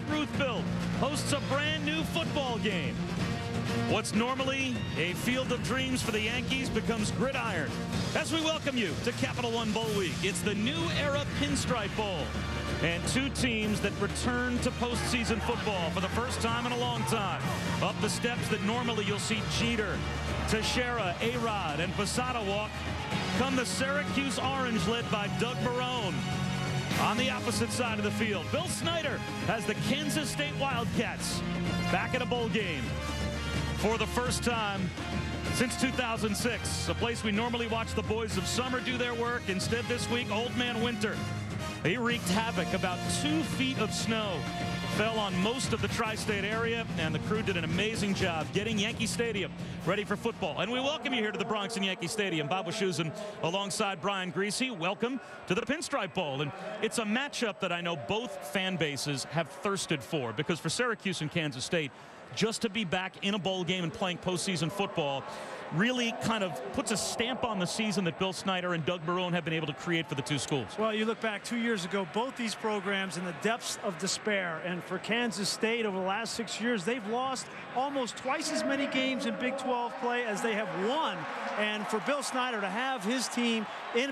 at Ruthville hosts a brand new football game. What's normally a field of dreams for the Yankees becomes gridiron as we welcome you to Capital One Bowl Week. It's the new era Pinstripe Bowl, and two teams that return to postseason football for the first time in a long time. Up the steps that normally you'll see Jeter, Teixeira, A-Rod, and Posada walk come the Syracuse Orange, led by Doug Marrone. On the opposite side of the field, Bill Snyder has the Kansas State Wildcats back in a bowl game for the first time since 2006. A place we normally watch the boys of summer do their work. Instead, this week, Old Man Winter. He wreaked havoc. About 2 feet of snow fell on most of the tri-state area, and the crew did an amazing job getting Yankee Stadium ready for football. And we welcome you here to the Bronx and Yankee Stadium. Bob Wischusen alongside Brian Greasy. Welcome to the Pinstripe Bowl. And it's a matchup that I know both fan bases have thirsted for, because for Syracuse and Kansas State, just to be back in a bowl game and playing postseason football really kind of puts a stamp on the season that Bill Snyder and Doug Marrone have been able to create for the two schools. Well, you look back 2 years ago, both these programs in the depths of despair. And for Kansas State, over the last 6 years, they've lost almost twice as many games in Big 12 play as they have won. And for Bill Snyder to have his team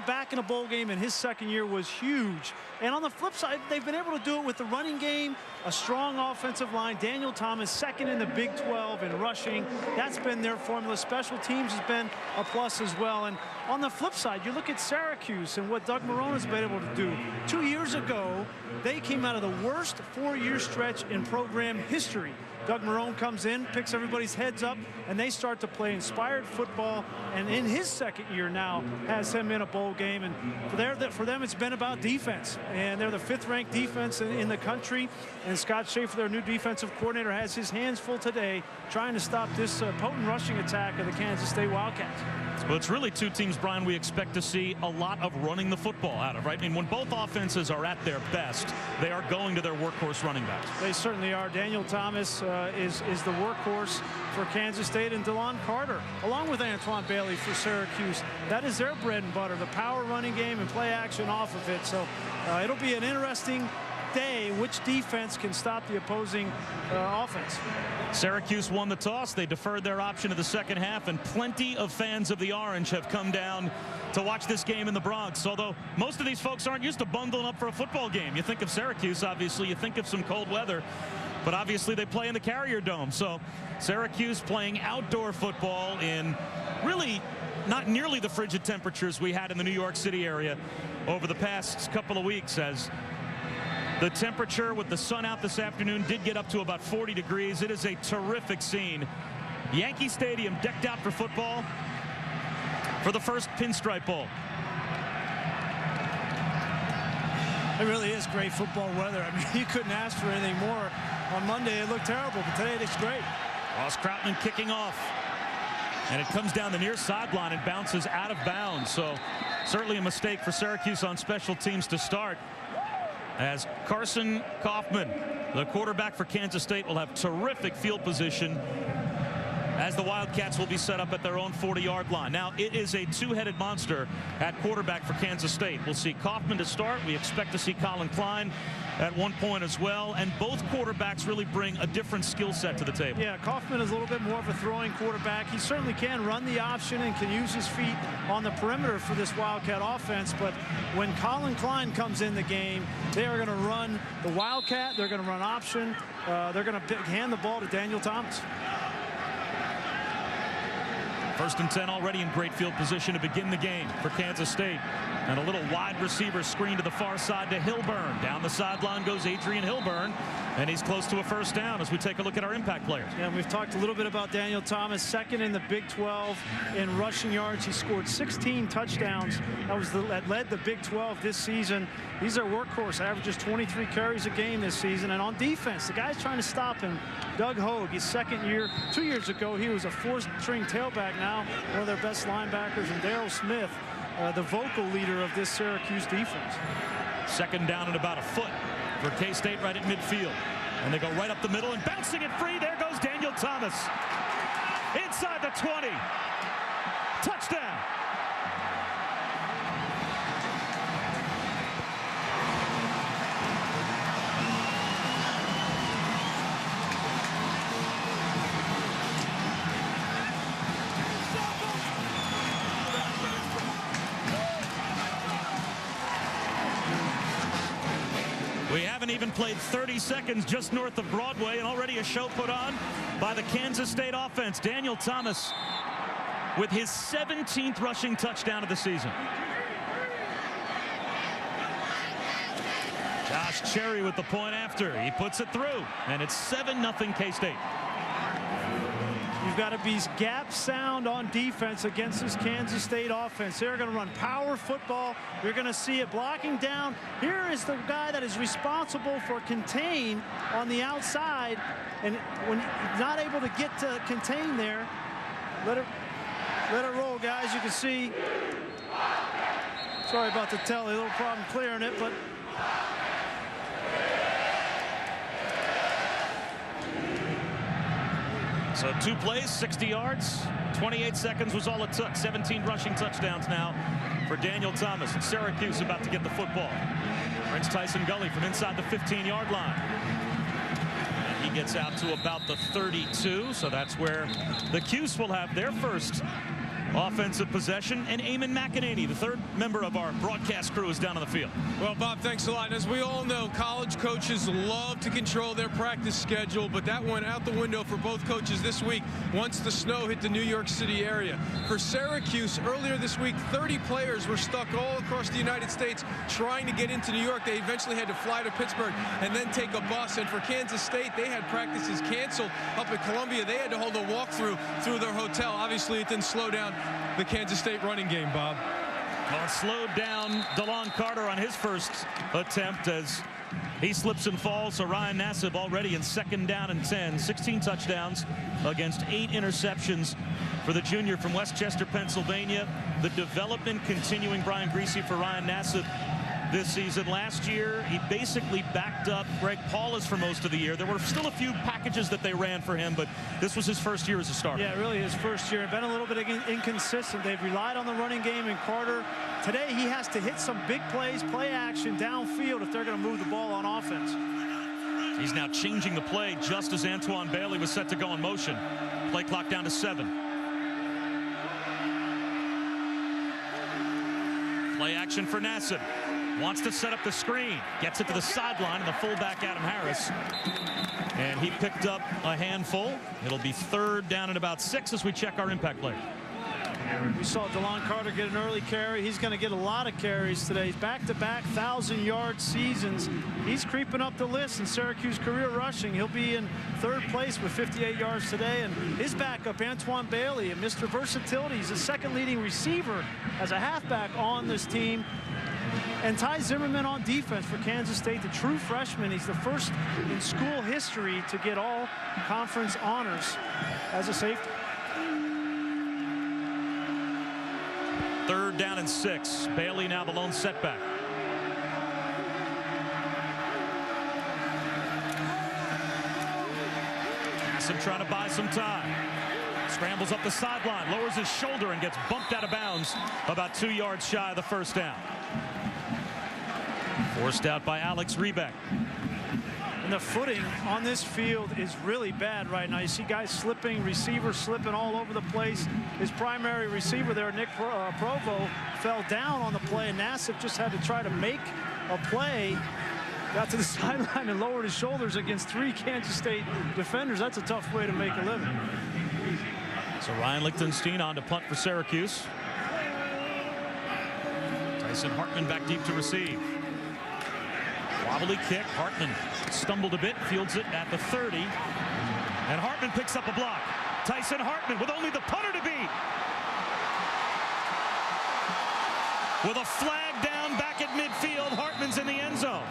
back in a bowl game in his second year was huge. And on the flip side, they've been able to do it with the running game, a strong offensive line. Daniel Thomas, second in the Big 12 in rushing. That's been their formula. Special teams has been a plus as well. And on the flip side, you look at Syracuse and what Doug Marrone has been able to do. 2 years ago, they came out of the worst four-year stretch in program history. Doug Marrone comes in, picks everybody's heads up, and they start to play inspired football. And in his second year now, has him in a bowl game. And for them, it's been about defense. And they're the 5th-ranked defense in the country. And Scott Schaefer, their new defensive coordinator, has his hands full today trying to stop this potent rushing attack of the Kansas State Wildcats. Well, it's really two teams, Brian, we expect to see a lot of running the football out of, right? I mean, when both offenses are at their best, they are going to their workhorse running backs. They certainly are. Daniel Thomas is the workhorse for Kansas State, and DeLon Carter, along with Antoine Bailey for Syracuse. That is their bread and butter, the power running game and play action off of it. So it'll be an interesting day which defense can stop the opposing offense. Syracuse won the toss. They deferred their option to the second half, and plenty of fans of the Orange have come down to watch this game in the Bronx. Although most of these folks aren't used to bundling up for a football game. You think of Syracuse, obviously, you think of some cold weather, but obviously they play in the Carrier Dome. So Syracuse playing outdoor football in really not nearly the frigid temperatures we had in the New York City area over the past couple of weeks, as the temperature with the sun out this afternoon did get up to about 40 degrees. It is a terrific scene. Yankee Stadium decked out for football for the first Pinstripe Bowl. It really is great football weather. I mean, you couldn't ask for anything more. On Monday, it looked terrible, but today it looks great. Ross Krautman kicking off. And it comes down the near sideline and bounces out of bounds. So certainly a mistake for Syracuse on special teams to start, as Carson Kaufman, the quarterback for Kansas State, will have terrific field position as the Wildcats will be set up at their own 40-yard line. Now, it is a two-headed monster at quarterback for Kansas State. We'll see Kaufman to start. We expect to see Colin Klein at one point as well. And both quarterbacks really bring a different skill set to the table. Yeah, Kaufman is a little bit more of a throwing quarterback. He certainly can run the option and can use his feet on the perimeter for this Wildcat offense. But when Colin Klein comes in the game, they are going to run the Wildcat. They're going to run option. They're going to hand the ball to Daniel Thomas. First and 10 already in great field position to begin the game for Kansas State. And a little wide receiver screen to the far side to Hilburn. Down the sideline goes Adrian Hilburn, and he's close to a first down as we take a look at our impact players. Yeah, and we've talked a little bit about Daniel Thomas, second in the Big 12 in rushing yards. He scored 16 touchdowns. That led the Big 12 this season. He's our workhorse, averages 23 carries a game this season. And on defense, the guy's trying to stop him, Doug Hogue, his second year. 2 years ago, he was a four-string tailback, now one of their best linebackers, and Darryl Smith, the vocal leader of this Syracuse defense. Second down and about a foot for K-State right at midfield. And they go right up the middle and bouncing it free. There goes Daniel Thomas. Inside the 20. Touchdown. haven't even played 30 seconds just north of Broadway, and already a show put on by the Kansas State offense. Daniel Thomas with his 17th rushing touchdown of the season. Josh Cherry with the point after. He puts it through, and it's 7-0 K-State. You've got to be gap sound on defense against this Kansas State offense. They're going to run power football. You're going to see it blocking down. Here is the guy that is responsible for contain on the outside. And when you're not able to get to contain there, let it roll, guys. You can see. Sorry about the telly. A little problem clearing it, but. So 2 plays, 60 yards, 28 seconds was all it took. 17 rushing touchdowns now for Daniel Thomas. And Syracuse about to get the football. Prince Tyson Gully from inside the 15-yard line. And he gets out to about the 32. So that's where the Cuse will have their first offensive possession. And Eamon McEnany, the third member of our broadcast crew, is down on the field. Well, Bob, thanks a lot. And as we all know, college coaches love to control their practice schedule, but that went out the window for both coaches this week once the snow hit the New York City area. For Syracuse, earlier this week, 30 players were stuck all across the United States trying to get into New York. They eventually had to fly to Pittsburgh and then take a bus. And for Kansas State, they had practices canceled up at Columbia. They had to hold a walkthrough through their hotel. Obviously, it didn't slow down the Kansas State running game, Bob. Well, it slowed down DeLon Carter on his first attempt as he slips and falls. So Ryan Nassib already in 2nd down and 10. 16 touchdowns against 8 interceptions for the junior from Westchester, Pennsylvania. The development continuing, Brian Greasy, for Ryan Nassib this season. Last year, he basically backed up Greg Paulus for most of the year. There were still a few packages that they ran for him, but this was his first year as a starter. Yeah, really his first year. Been a little bit inconsistent. They've relied on the running game, and Carter, today he has to hit some big plays, play action downfield if they're going to move the ball on offense. He's now changing the play just as Antoine Bailey was set to go in motion. Play clock down to 7. Play action for Nassib. Wants to set up the screen. Gets it to the sideline, and the fullback, Adam Harris. And he picked up a handful. It'll be 3rd down and about 6 as we check our impact play. We saw DeLon Carter get an early carry. He's going to get a lot of carries today. He's back-to-back 1,000-yard seasons. He's creeping up the list in Syracuse career rushing. He'll be in 3rd place with 58 yards today. And his backup, Antoine Bailey, and Mr. Versatility. He's the 2nd leading receiver as a halfback on this team. And Ty Zimmerman on defense for Kansas State, the true freshman. He's the first in school history to get all conference honors as a safety. 3rd down and 6. Bailey now the lone setback. Nassib trying to buy some time. Scrambles up the sideline, lowers his shoulder, and gets bumped out of bounds about 2 yards shy of the 1st down. Forced out by Alex Rebeck. And the footing on this field is really bad right now. You see guys slipping, receivers slipping all over the place. His primary receiver there, Nick Provo, fell down on the play, and Nassib just had to try to make a play. Got to the sideline and lowered his shoulders against 3 Kansas State defenders. That's a tough way to make a living. So Ryan Lichtenstein on to punt for Syracuse. Tyson Hartman back deep to receive. Wobbly kick. Hartman stumbled a bit, fields it at the 30. And Hartman picks up a block. Tyson Hartman with only the punter to beat. With a flag down back at midfield, Hartman's in the end zone.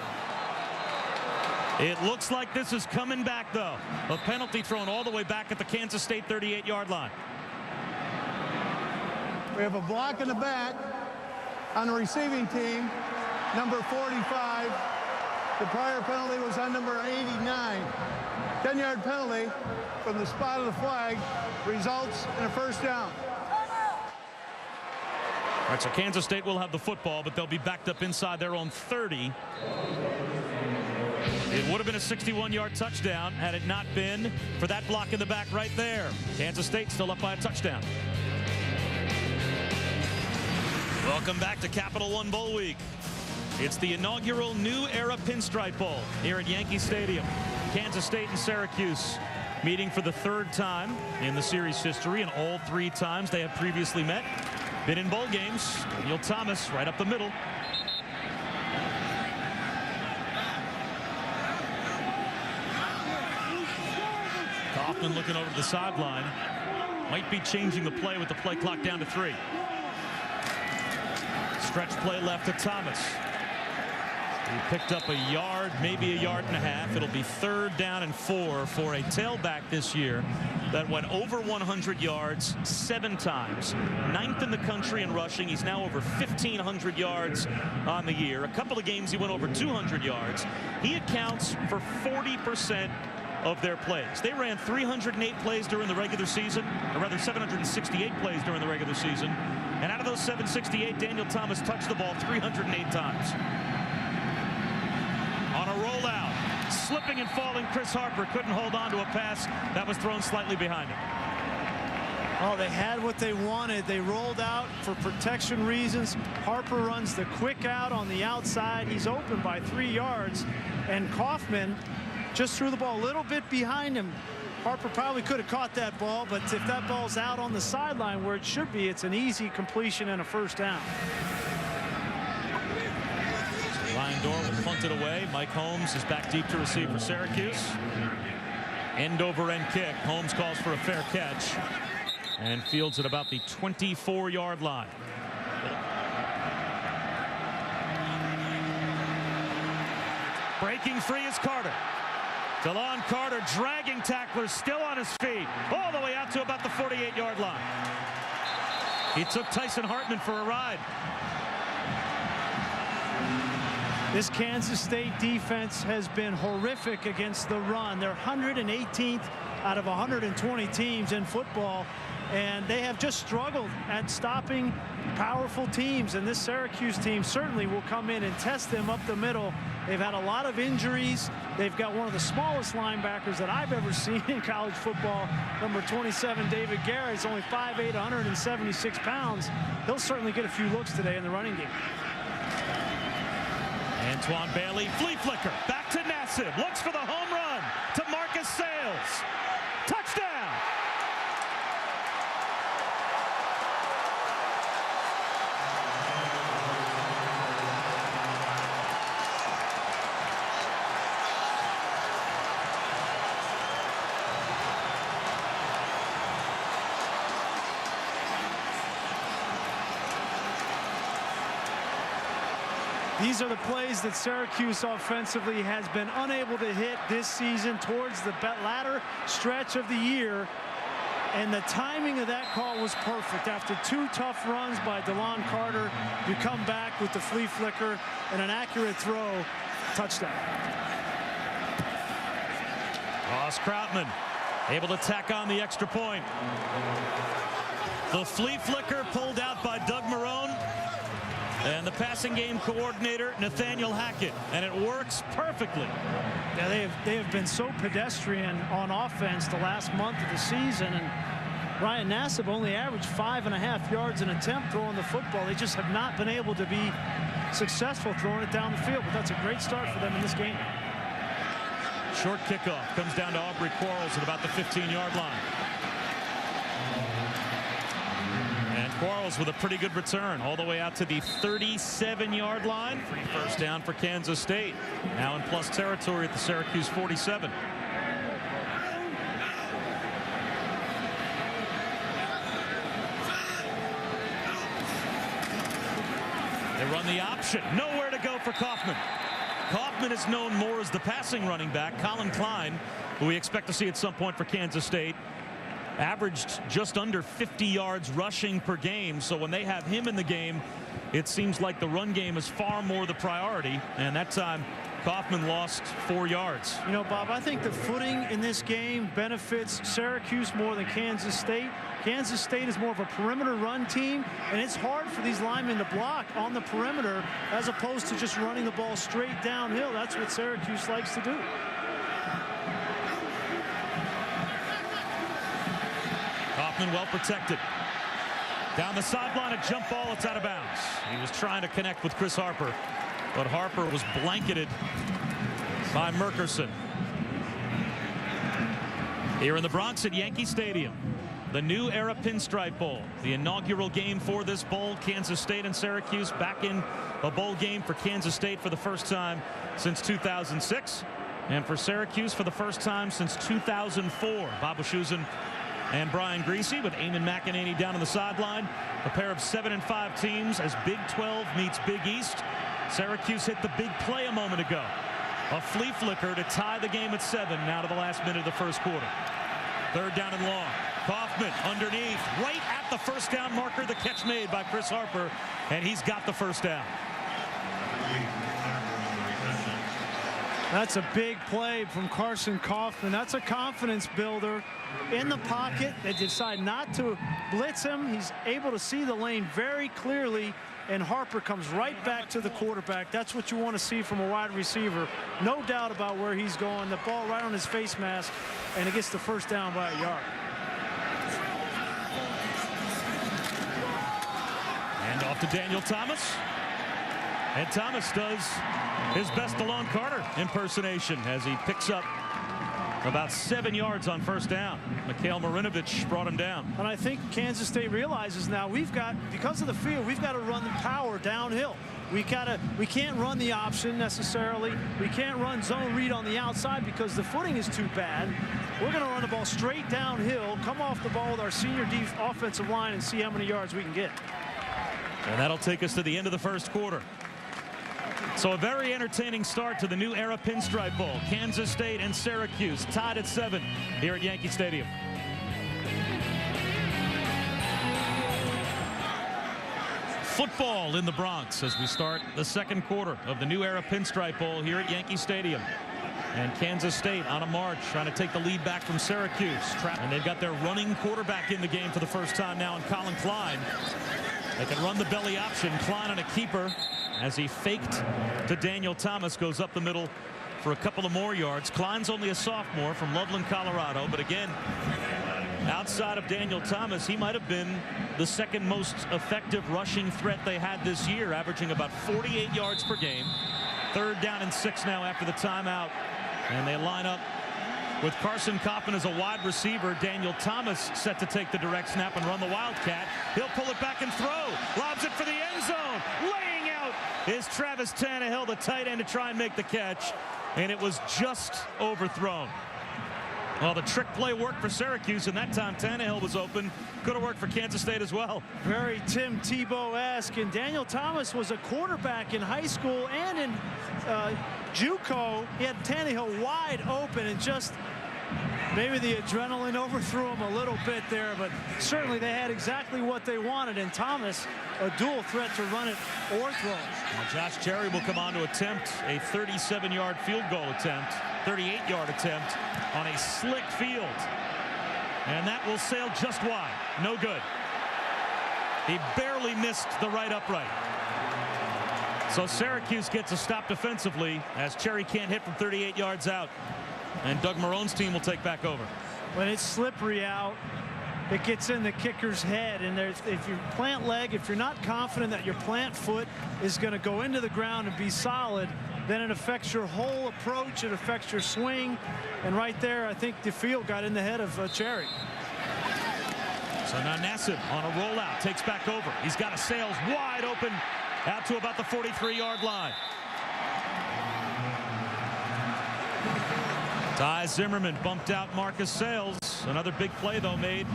It looks like this is coming back, though. A penalty thrown all the way back at the Kansas State 38-yard line. We have a block in the back on the receiving team, number 45. The prior penalty was on number 89. 10-yard penalty from the spot of the flag results in a 1st down. All right, so Kansas State will have the football, but they'll be backed up inside their own 30. It would have been a 61-yard touchdown had it not been for that block in the back right there. Kansas State still up by a touchdown. Welcome back to Capital One Bowl Week. It's the inaugural New Era Pinstripe Bowl here at Yankee Stadium. Kansas State and Syracuse meeting for the third time in the series history, and all three times they have previously met. Been in bowl games. Neil Thomas right up the middle. Kaufman looking over to the sideline. Might be changing the play with the play clock down to 3. Stretch play left to Thomas. He picked up a yard, maybe a yard and a half. It'll be 3rd down and 4 for a tailback this year that went over 100 yards 7 times. 9th in the country in rushing. He's now over 1,500 yards on the year. A couple of games he went over 200 yards. He accounts for 40% of their plays. They ran 308 plays during the regular season, or rather 768 plays during the regular season. And out of those 768, Daniel Thomas touched the ball 308 times. On a rollout, slipping and falling, Chris Harper couldn't hold on to a pass that was thrown slightly behind him. Oh, they had what they wanted. They rolled out for protection reasons. Harper runs the quick out on the outside. He's open by 3 yards, and Kaufman just threw the ball a little bit behind him. Harper probably could have caught that ball, but if that ball's out on the sideline where it should be, it's an easy completion and a 1st down. Ryan Dorr will punt it away. Mike Holmes is back deep to receive for Syracuse. End over end kick. Holmes calls for a fair catch and fields at about the 24-yard line. Breaking free is Carter. DeLon Carter dragging tacklers, still on his feet, all the way out to about the 48-yard line. He took Tyson Hartman for a ride. This Kansas State defense has been horrific against the run. They're 118th out of 120 teams in football, and they have just struggled at stopping powerful teams, and this Syracuse team certainly will come in and test them up the middle. They've had a lot of injuries. They've got one of the smallest linebackers that I've ever seen in college football, number 27, David Garrett. He's only 5'8", 176 pounds. He'll certainly get a few looks today in the running game. Antoine Bailey, flea flicker, back to Nassib, looks for the home run to Marcus Sales. Touchdown! These are the plays that Syracuse offensively has been unable to hit this season towards the latter stretch of the year. And the timing of that call was perfect. After 2 tough runs by DeLon Carter, you come back with the flea flicker and an accurate throw. Touchdown. Ross Krautman able to tack on the extra point. The flea flicker pulled out by Doug Marrone and the passing game coordinator Nathaniel Hackett, and it works perfectly. Yeah, they have been so pedestrian on offense the last month of the season, and Ryan Nassib only averaged 5.5 yards an attempt throwing the football. They just have not been able to be successful throwing it down the field, but that's a great start for them in this game. Short kickoff comes down to Aubrey Quarles at about the 15-yard line. And Quarles with a pretty good return all the way out to the 37-yard line. 1st down for Kansas State. Now in plus territory at the Syracuse 47. They run the option. Nowhere to go for Kaufman. Kaufman is known more as the passing running back. Colin Klein, who we expect to see at some point for Kansas State, averaged just under 50 yards rushing per game. So when they have him in the game, it seems like the run game is far more the priority. And that time, Kaufman lost 4 yards. You know, Bob, I think the footing in this game benefits Syracuse more than Kansas State. Kansas State is more of a perimeter run team, and it's hard for these linemen to block on the perimeter as opposed to just running the ball straight downhill. That's what Syracuse likes to do. Kaufman well protected. Down the sideline, a jump ball, it's out of bounds. He was trying to connect with Chris Harper. but Harper was blanketed by Merkerson. Here in the Bronx at Yankee Stadium, the new era Pinstripe Bowl, the inaugural game for this bowl. Kansas State and Syracuse back in a bowl game for Kansas State for the first time since 2006, and for Syracuse for the first time since 2004. Bob Wischusen and Brian Griese with Eamon McEnany down on the sideline. A pair of 7-5 teams as Big 12 meets Big East. Syracuse hit the big play a moment ago. A flea flicker to tie the game at 7 now to the last minute of the first quarter. Third down and long. Kaufman underneath, right at the first down marker. The catch made by Chris Harper, and he's got the first down. That's a big play from Carson Kaufman. That's a confidence builder in the pocket. They decide not to blitz him. He's able to see the lane very clearly, and Harper comes right back to the quarterback. That's what you want to see from a wide receiver. No doubt about where he's going. The ball right on his face mask, and it gets the first down by a yard. And off to Daniel Thomas. And Thomas does his best DeLon Carter impersonation as he picks up about 7 yards on first down. Mikhail Marinovich brought him down. And I think Kansas State realizes now because of the field, we've got to run the power downhill. We can't run the option necessarily. We can't run zone read on the outside because the footing is too bad. We're going to run the ball straight downhill, come off the ball with our senior offensive line, and see how many yards we can get. And that'll take us to the end of the first quarter. So a very entertaining start to the new era Pinstripe Bowl. Kansas State and Syracuse tied at 7 here at Yankee Stadium. Football in the Bronx as we start the second quarter of the new era Pinstripe Bowl here at Yankee Stadium. And Kansas State on a march, trying to take the lead back from Syracuse. And they've got their running quarterback in the game for the first time now in Colin Klein. They can run the belly option. Klein on a keeper as he faked to Daniel Thomas, goes up the middle for a couple of more yards. Klein's only a sophomore from Loveland, Colorado, but again, outside of Daniel Thomas, he might have been the second most effective rushing threat they had this year, averaging about 48 yards per game. Third down and 6 now after the timeout, and they line up with Carson Kaufman as a wide receiver. Daniel Thomas set to take the direct snap and run the Wildcat. He'll pull it back and throw. Lobs it for the end zone. Laying out is Travis Tannehill, the tight end, to try and make the catch. And it was just overthrown. Well, the trick play worked for Syracuse, and that time Tannehill was open. Could have worked for Kansas State as well. Very Tim Tebow-esque. And Daniel Thomas was a quarterback in high school and in JUCO. He had Tannehill wide open, and just maybe the adrenaline overthrew him a little bit there, but certainly they had exactly what they wanted. And Thomas, a dual threat to run it or throw it. Now Josh Cherry will come on to attempt a 37-yard field goal attempt, 38-yard attempt on a slick field. And that will sail just wide. No good. He barely missed the right upright. So Syracuse gets a stop defensively as Cherry can't hit from 38 yards out. And Doug Marrone's team will take back over. When it's slippery out, it gets in the kicker's head. And if your plant leg, if you're not confident that your plant foot is going to go into the ground and be solid, then it affects your whole approach. It affects your swing. And right there, I think the field got in the head of Cherry. So now Nassib on a rollout, takes back over. He's got a Sales wide open out to about the 43-yard line. Ty Zimmerman bumped out Marcus Sales. Another big play, though, made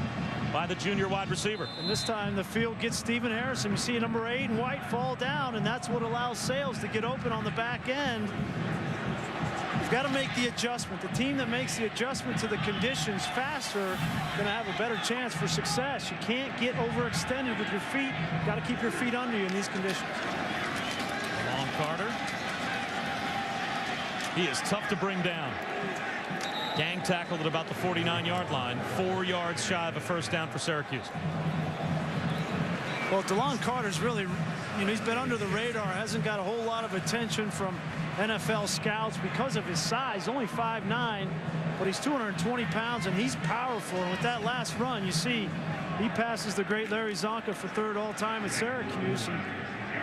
by the junior wide receiver. And this time the field gets Stephen Harrison. You see number 8 and White fall down, and that's what allows Sales to get open on the back end. You've got to make the adjustment. The team that makes the adjustment to the conditions faster going to have a better chance for success. You can't get overextended with your feet. You've got to keep your feet under you in these conditions. Long Carter. He is tough to bring down. Gang tackled at about the 49-yard line. 4 yards shy of a first down for Syracuse. Well, DeLon Carter's really, he's been under the radar. Hasn't got a whole lot of attention from NFL scouts because of his size. Only 5'9", but he's 220 pounds, and he's powerful. And with that last run, you see he passes the great Larry Zonka for 3rd all-time at Syracuse. And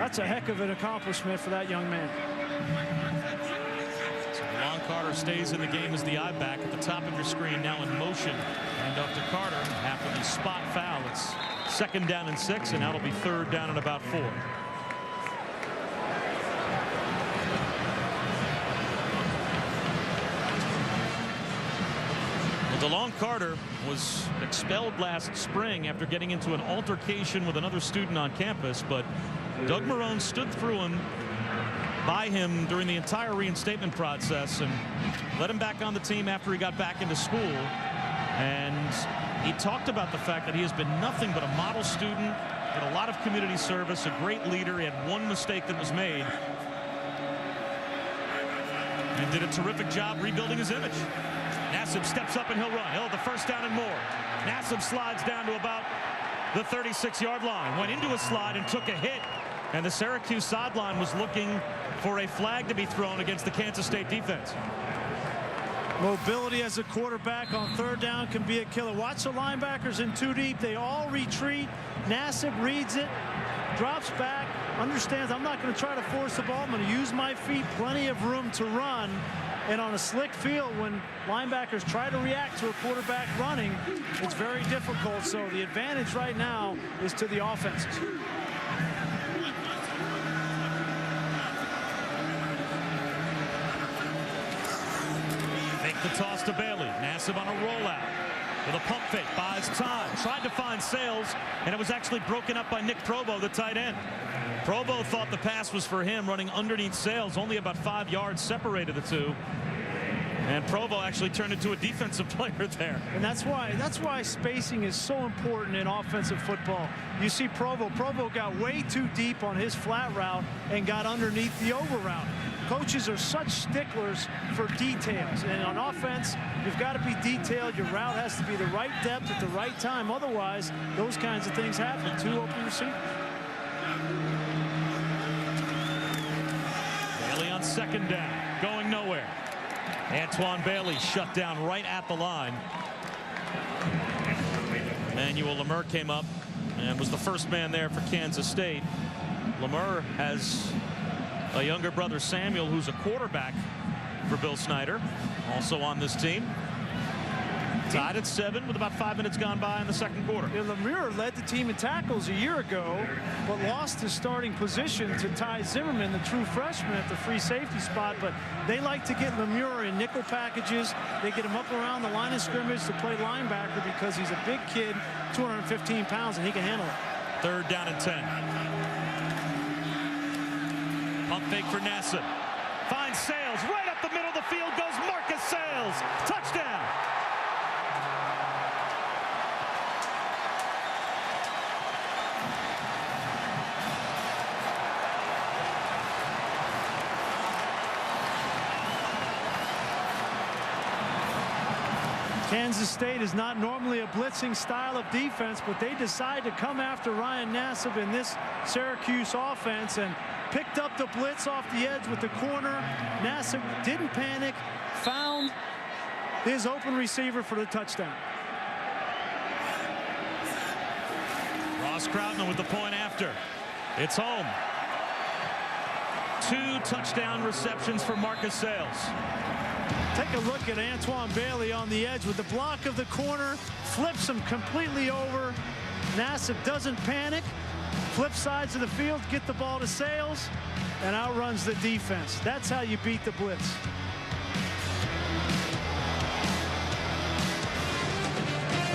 that's a heck of an accomplishment for that young man. So DeLon Carter stays in the game as the eye back at the top of your screen, now in motion. And off to Carter after the spot foul. It's 2nd down and 6, and now it'll be 3rd down and about 4. DeLon Carter was expelled last spring after getting into an altercation with another student on campus, but Doug Marrone stood through him, by him during the entire reinstatement process and let him back on the team after he got back into school. And he talked about the fact that he has been nothing but a model student, did a lot of community service, a great leader. He had one mistake that was made and did a terrific job rebuilding his image. Nassib steps up and he'll run. He'll have the 1st down and more. Nassib slides down to about the 36-yard line. Went into a slide and took a hit. And the Syracuse sideline was looking for a flag to be thrown against the Kansas State defense. Mobility as a quarterback on 3rd down can be a killer. Watch the linebackers in 2 deep. They all retreat. Nassib reads it, drops back, understands I'm not going to try to force the ball. I'm going to use my feet. Plenty of room to run. And on a slick field, when linebackers try to react to a quarterback running, it's very difficult. So the advantage right now is to the offenses. Make the toss to Bailey. Nassib on a rollout with a pump fake, buys time, tried to find Sales, and it was actually broken up by Nick Provo, the tight end. Provo thought the pass was for him, running underneath Sales. Only about 5 yards separated the two. And Provo actually turned into a defensive player there. And that's why spacing is so important in offensive football. You see Provo got way too deep on his flat route and got underneath the over route. Coaches are such sticklers for details, and on offense you've got to be detailed. Your route has to be the right depth at the right time. Otherwise those kinds of things happen. 2 open receivers. Bailey on 2nd down, going nowhere. Antoine Bailey shut down right at the line. Emmanuel Lemur came up and was the first man there for Kansas State. Lemur has a younger brother, Samuel, who's a quarterback for Bill Snyder, also on this team. Tied at 7 with about 5 minutes gone by in the 2nd quarter. Yeah, Lemur led the team in tackles a year ago, but lost his starting position to Ty Zimmerman, the true freshman, at the free safety spot. But they like to get Lemur in nickel packages. They get him up around the line of scrimmage to play linebacker because he's a big kid, 215 pounds, and he can handle it. 3rd down and 10. Pump fake for Nassib. Finds Sales. Right up the middle of the field goes Marcus Sales. Touchdown. Kansas State is not normally a blitzing style of defense, but they decide to come after Ryan Nassib in this Syracuse offense and picked up the blitz off the edge with the corner. Nassib didn't panic, found his open receiver for the touchdown. Ross Krautman with the point after. It's home. 2 touchdown receptions for Marcus Sales. Take a look at Antoine Bailey on the edge with the block of the corner, flips him completely over. Nassib doesn't panic, flip sides of the field, get the ball to Sales, and outruns the defense. That's how you beat the blitz.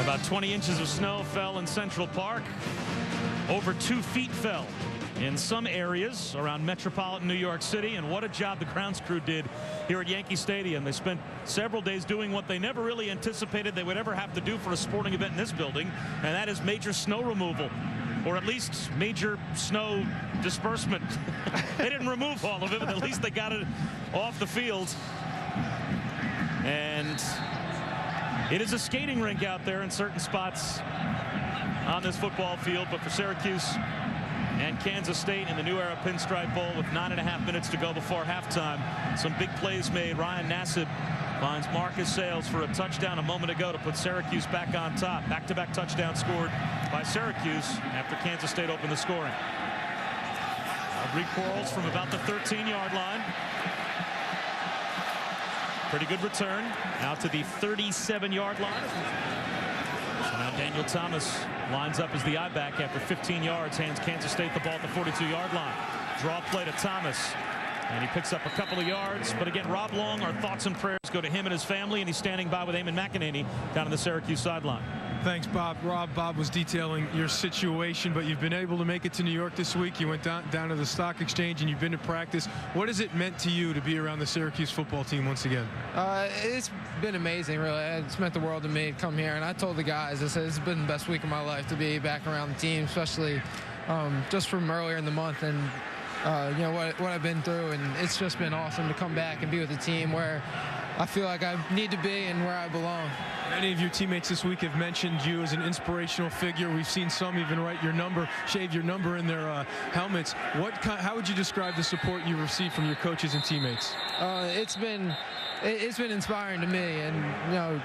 About 20 inches of snow fell in Central Park. Over 2 feet fell in some areas around metropolitan New York City, and what a job the grounds crew did here at Yankee Stadium. They spent several days doing what they never really anticipated they would ever have to do for a sporting event in this building, and that is major snow removal, or at least major snow disbursement. They didn't remove all of it, but at least they got it off the field. And it is a skating rink out there in certain spots on this football field, but for Syracuse and Kansas State in the new era Pinstripe Bowl with 9.5 minutes to go before halftime. Some big plays made. Ryan Nassib finds Marcus Sales for a touchdown a moment ago to put Syracuse back on top. Back-to-back touchdowns scored by Syracuse after Kansas State opened the scoring. Quarles from about the 13-yard line. Pretty good return out to the 37-yard line. So now Daniel Thomas lines up as the I-back after 15 yards, hands Kansas State the ball at the 42-yard line. Draw play to Thomas, and he picks up a couple of yards. But again, Rob Long, our thoughts and prayers go to him and his family, and he's standing by with Eamon McEnany down on the Syracuse sideline. Thanks, Bob. Bob was detailing your situation, but you've been able to make it to New York this week. You went down to the stock exchange and you've been to practice. What has it meant to you to be around the Syracuse football team once again? It's been amazing, really. It's meant the world to me to come here. And I told the guys, I said, this has been the best week of my life to be back around the team, especially just from earlier in the month. And you know what I've been through, and it's just been awesome to come back and be with a team where I feel like I need to be and where I belong. Many of your teammates this week have mentioned you as an inspirational figure. We've seen some even write your number, shave your number in their helmets. How would you describe the support you receive from your coaches and teammates? It's been inspiring to me, and you know,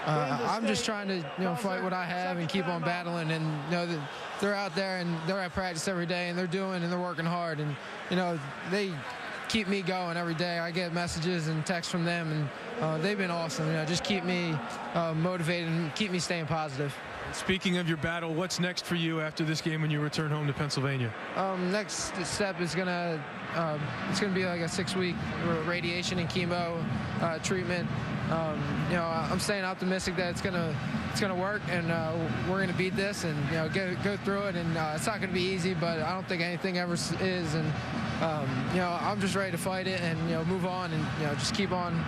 I'm just trying to fight what I have and keep on battling. And you know, they're out there and they're at practice every day, and they're working hard, and you know, they keep me going every day. I get messages and texts from them, and they've been awesome. You know, just keep me motivated and keep me staying positive. Speaking of your battle, what's next for you after this game when you return home to Pennsylvania? Next step is gonna be like a 6-week radiation and chemo treatment. You know, I'm staying optimistic that it's gonna work, and we're gonna beat this and go through it. And it's not gonna be easy, but I don't think anything ever is. And you know, I'm just ready to fight it and move on and just keep on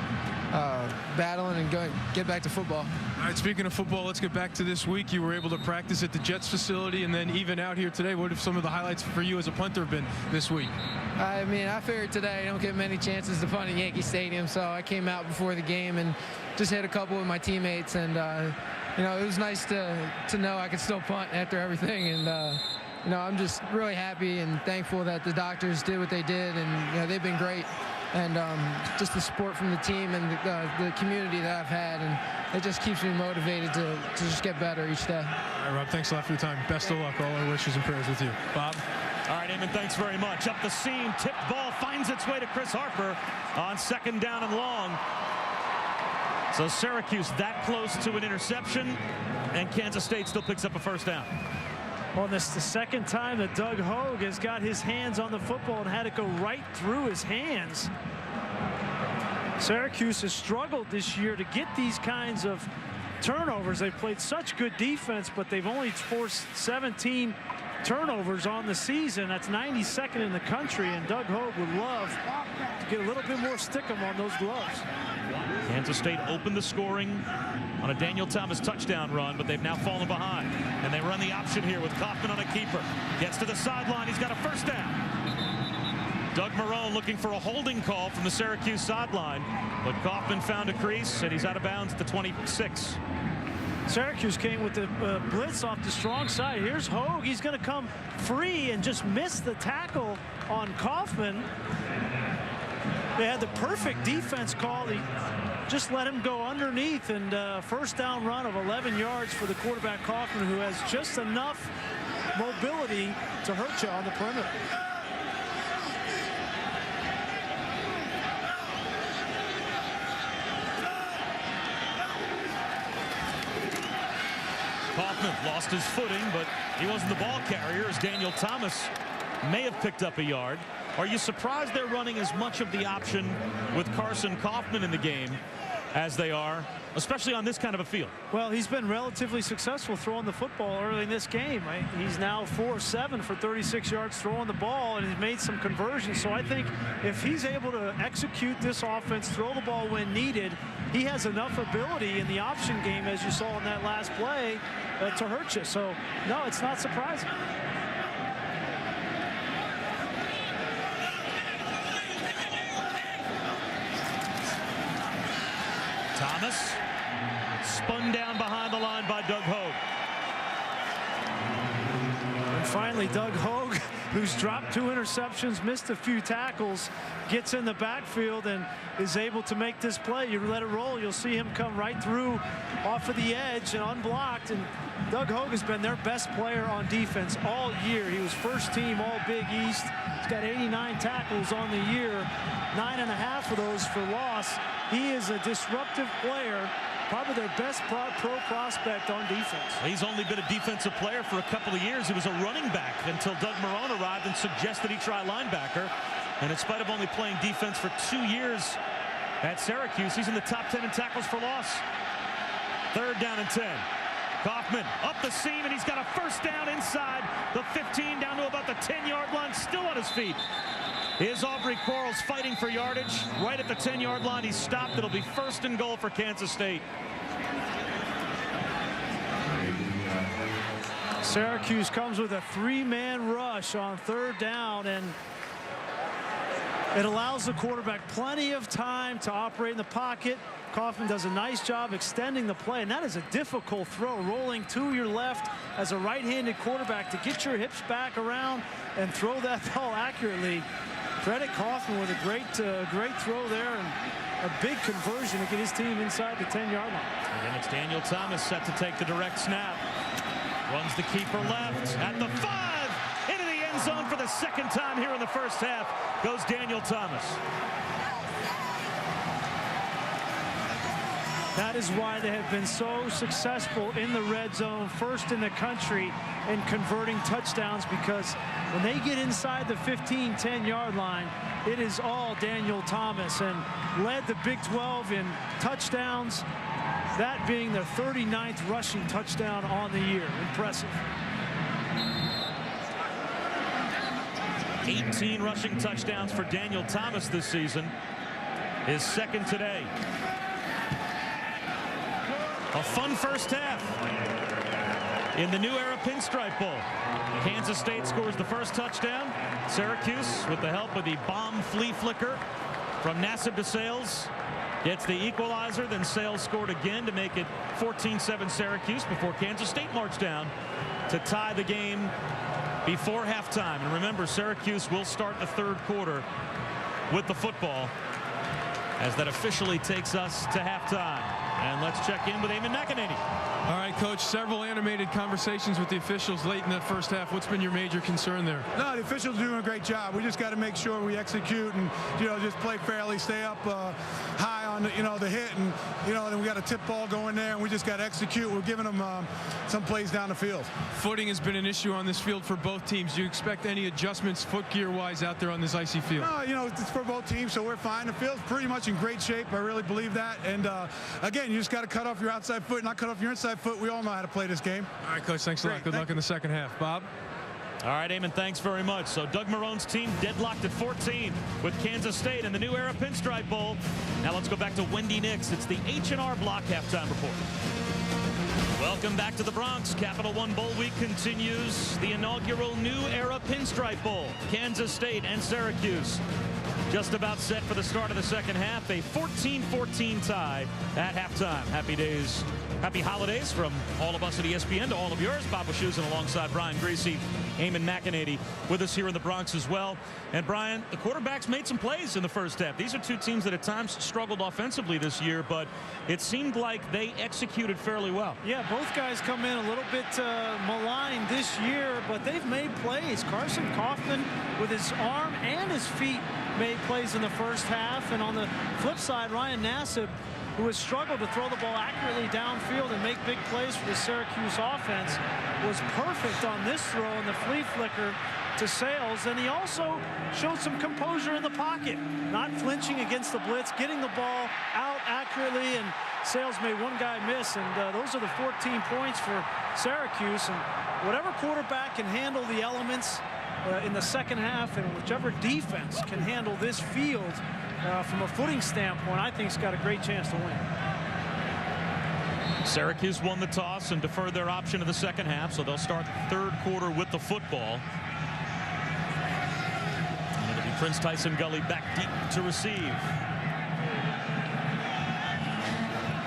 battling and get back to football. All right, speaking of football, let's get back to this week. You were able to practice at the Jets facility and then even out here today. What have some of the highlights for you as a punter been this week? I mean, I figured today I don't get many chances to punt at Yankee Stadium, so I came out before the game and just hit a couple with my teammates, and you know, it was nice to know I could still punt after everything. And you know, I'm just really happy and thankful that the doctors did what they did, and they've been great. And just the support from the team and the community that I've had, and it just keeps me motivated to just get better each day. All right, Rob, thanks a lot for your time. Best of luck. All our wishes and prayers with you. Bob? All right, Eamon, thanks very much. Up the seam, tipped ball finds its way to Chris Harper on 2nd down and long. So Syracuse that close to an interception, and Kansas State still picks up a 1st down. Well, this is the 2nd time that Doug Hogue has got his hands on the football and had it go right through his hands. Syracuse has struggled this year to get these kinds of turnovers. They've played such good defense, but they've only forced 17 turnovers on the season. That's 92nd in the country, and Doug Hogue would love to get a little bit more stickum on those gloves. Kansas State opened the scoring on a Daniel Thomas touchdown run, but they've now fallen behind. And they run the option here with Kaufman on a keeper. Gets to the sideline. He's got a 1st down. Doug Marrone looking for a holding call from the Syracuse sideline, but Kaufman found a crease, and he's out of bounds at the 26. Syracuse came with the blitz off the strong side. Here's Hogue. He's going to come free and just miss the tackle on Kaufman. They had the perfect defense call. He just let him go underneath, and 1st down run of 11 yards for the quarterback Kaufman, who has just enough mobility to hurt you on the perimeter. Kaufman lost his footing, but he wasn't the ball carrier, as Daniel Thomas may have picked up a yard. Are you surprised they're running as much of the option with Carson Kaufman in the game as they are, especially on this kind of a field? Well, he's been relatively successful throwing the football early in this game. He's now 4-7 for 36 yards throwing the ball, and he's made some conversions. So I think if he's able to execute this offense, throw the ball when needed, he has enough ability in the option game, as you saw in that last play, to hurt you. So, no, it's not surprising. Thomas spun down behind the line by Doug Hogue. And finally, Doug Hogue who's dropped 2 interceptions, missed a few tackles, gets in the backfield and is able to make this play. You let it roll, you'll see him come right through off of the edge and unblocked. And Doug Hogue has been their best player on defense all year. He was first team All Big East. He's got 89 tackles on the year, 9.5 of those for loss. He is a disruptive player, probably their best pro prospect on defense. He's only been a defensive player for a couple of years. He was a running back until Doug Marrone arrived and suggested he try linebacker. And in spite of only playing defense for 2 years at Syracuse, he's in the top 10 in tackles for loss. 3rd down and 10. Kaufman up the seam, and he's got a first down inside the 15 down to about the 10-yard line, still on his feet. Is Aubrey Quarles fighting for yardage right at the 10-yard line. He's stopped. It'll be 1st and goal for Kansas State. Syracuse comes with a 3-man rush on 3rd down, and it allows the quarterback plenty of time to operate in the pocket. Kaufman does a nice job extending the play, and that is a difficult throw, rolling to your left as a right-handed quarterback to get your hips back around and throw that ball accurately. Credit Kaufman with a great throw there and a big conversion to get his team inside the 10-yard line. And then it's Daniel Thomas set to take the direct snap. Runs the keeper left at the 5. Into the end zone for the 2nd time here in the first half goes Daniel Thomas. That is why they have been so successful in the red zone, 1st in the country in converting touchdowns, because when they get inside the 15, 10-yard line, it is all Daniel Thomas, and led the Big 12 in touchdowns, that being their 39th rushing touchdown on the year. Impressive. 18 rushing touchdowns for Daniel Thomas this season. His 2nd today. A fun first half in the new era Pinstripe Bowl. Kansas State scores the 1st touchdown. Syracuse, with the help of the bomb flea flicker from Nassib to Sales, gets the equalizer. Then Sales scored again to make it 14-7 Syracuse before Kansas State marched down to tie the game before halftime. And remember, Syracuse will start the 3rd quarter with the football as that officially takes us to halftime. And let's check in with Eamon McEnany. All right, Coach, several animated conversations with the officials late in that first half. What's been your major concern there? No, the officials are doing a great job. We just got to make sure we execute and, just play fairly, stay up high on, the hit. And, then we got a tip ball going there, and we just got to execute. We're giving them some plays down the field. Footing has been an issue on this field for both teams. Do you expect any adjustments foot gear-wise out there on this icy field? No, it's for both teams, so we're fine. The field's pretty much in great shape. I really believe that. And, again, you just got to cut off your outside foot, not cut off your inside foot. We all know how to play this game. All right, Coach, thanks a lot. Good luck in the second half. Bob? All right, Eamon, thanks very much. So Doug Marrone's team deadlocked at 14 with Kansas State in the new era Pinstripe Bowl. Now let's go back to Wendy Nix. It's the H&R Block halftime report. Welcome back to the Bronx. Capital One Bowl Week continues. The inaugural new era Pinstripe Bowl. Kansas State and Syracuse just about set for the start of the second half. A 14-14 tie at halftime. Happy holidays from all of us at ESPN to all of yours. Bob Wischusen alongside Brian Greasy, Eamon McEnany with us here in the Bronx as well. And Brian, the quarterbacks made some plays in the first half. These are 2 teams that at times struggled offensively this year, but it seemed like they executed fairly well. Yeah, both guys come in a little bit maligned this year, but they've made plays. Carson Kaufman with his arm and his feet made plays in the first half. And on the flip side, Ryan Nassib, who has struggled to throw the ball accurately downfield and make big plays for the Syracuse offense, was perfect on this throw in the flea flicker to Sales. And he also showed some composure in the pocket, not flinching against the blitz, getting the ball out accurately, and Sales made one guy miss. And those are the 14 points for Syracuse. And whatever quarterback can handle the elements in the second half, and whichever defense can handle this field from a footing standpoint, I think has got a great chance to win. Syracuse won the toss and deferred their option to the second half, so they'll start the 3rd quarter with the football. And it'll be Prince Tyson Gully back deep to receive.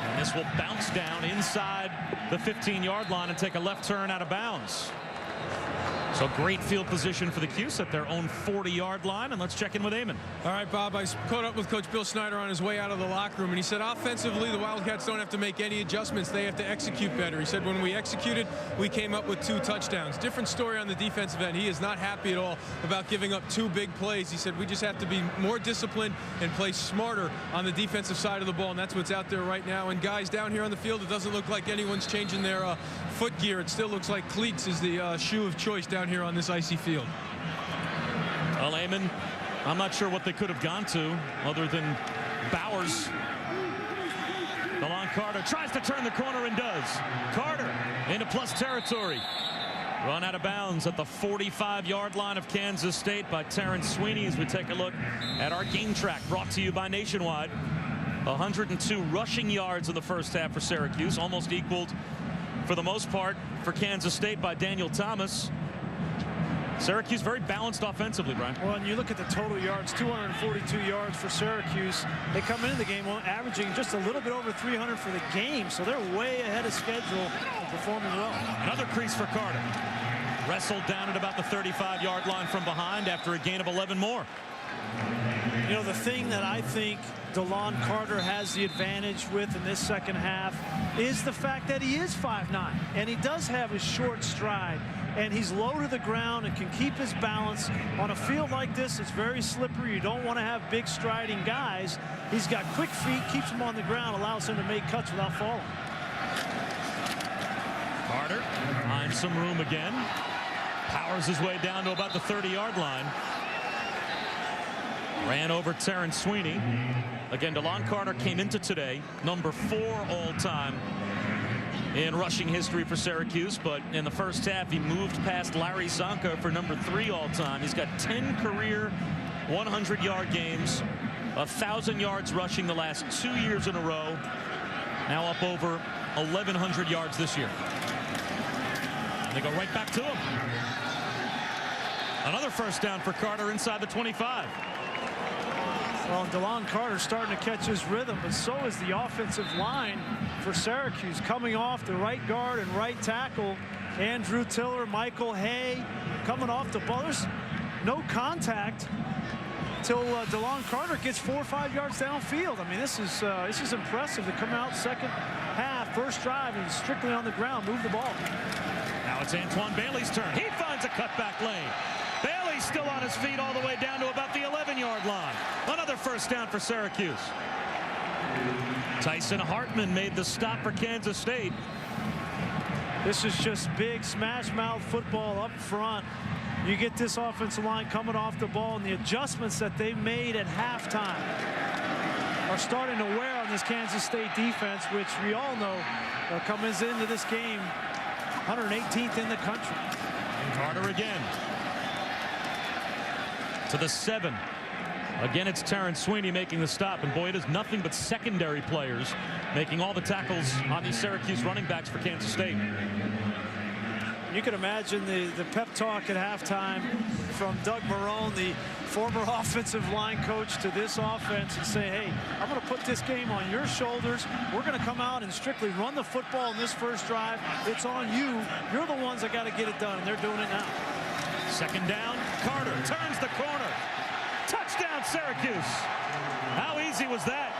And this will bounce down inside the 15-yard line and take a left turn out of bounds. So great field position for the Cuse at their own 40-yard line, and let's check in with Eamon. All right, Bob, I caught up with Coach Bill Snyder on his way out of the locker room, and he said offensively the Wildcats don't have to make any adjustments. They have to execute better. He said when we executed, we came up with 2 touchdowns. Different story on the defensive end. He is not happy at all about giving up 2 big plays. He said we just have to be more disciplined and play smarter on the defensive side of the ball, and that's what's out there right now. And guys down here on the field, it doesn't look like anyone's changing their foot gear. It still looks like cleats is the shoe of choice down here on this icy field. Well, Eamon, I'm not sure what they could have gone to other than Bowers. DeLon Carter tries to turn the corner and does. Carter into plus territory. Run out of bounds at the 45-yard line of Kansas State by Terrence Sweeney as we take a look at our game track brought to you by Nationwide. 102 rushing yards in the first half for Syracuse, almost equaled for the most part for Kansas State by Daniel Thomas. Syracuse very balanced offensively, Brian. Well, and you look at the total yards, 242 yards for Syracuse. They come into the game averaging just a little bit over 300 for the game, so they're way ahead of schedule and performing well. Another crease for Carter. Wrestled down at about the 35-yard line from behind after a gain of 11 more. You know, the thing that I think DeLon Carter has the advantage with in this second half is the fact that he is 5'9", and he does have his short stride, and he's low to the ground and can keep his balance. On a field like this, it's very slippery. You don't want to have big striding guys. He's got quick feet, keeps him on the ground, allows him to make cuts without falling. Carter finds some room again. Powers his way down to about the 30-yard line. Ran over Terrence Sweeney. Again, DeLon Carter came into today number 4 all-time in rushing history for Syracuse, but in the first half he moved past Larry Zonka for number 3 all-time. He's got 10 career 100-yard games, 1,000 yards rushing the last 2 years in a row. Now up over 1,100 yards this year. And they go right back to him. Another first down for Carter inside the 25. Well, DeLon Carter starting to catch his rhythm, but so is the offensive line for Syracuse. Coming off the right guard and right tackle, Andrew Tiller, Michael Hay coming off the ball. There's no contact till DeLon Carter gets 4 or 5 yards downfield. I mean, this is impressive to come out second half, first drive, and strictly on the ground, move the ball. Now it's Antoine Bailey's turn. He finds a cutback lane. Bailey's still on his feet all the way down to about the 11-yard line. Another first down for Syracuse. Tyson Hartman made the stop for Kansas State. This is just big smash mouth football up front. You get this offensive line coming off the ball, and the adjustments that they made at halftime are starting to wear on this Kansas State defense, which we all know comes into this game 118th in the country. And Carter again to the 7. Again, it's Terrence Sweeney making the stop, and boy, it is nothing but secondary players making all the tackles on these Syracuse running backs for Kansas State. You can imagine the pep talk at halftime from Doug Marrone, the former offensive line coach, to this offense, and say, hey, I'm going to put this game on your shoulders. We're going to come out and strictly run the football in this first drive. It's on you. You're the ones that got to get it done, and they're doing it now. Second down, Carter turns the corner. Touchdown, Syracuse. How easy was that?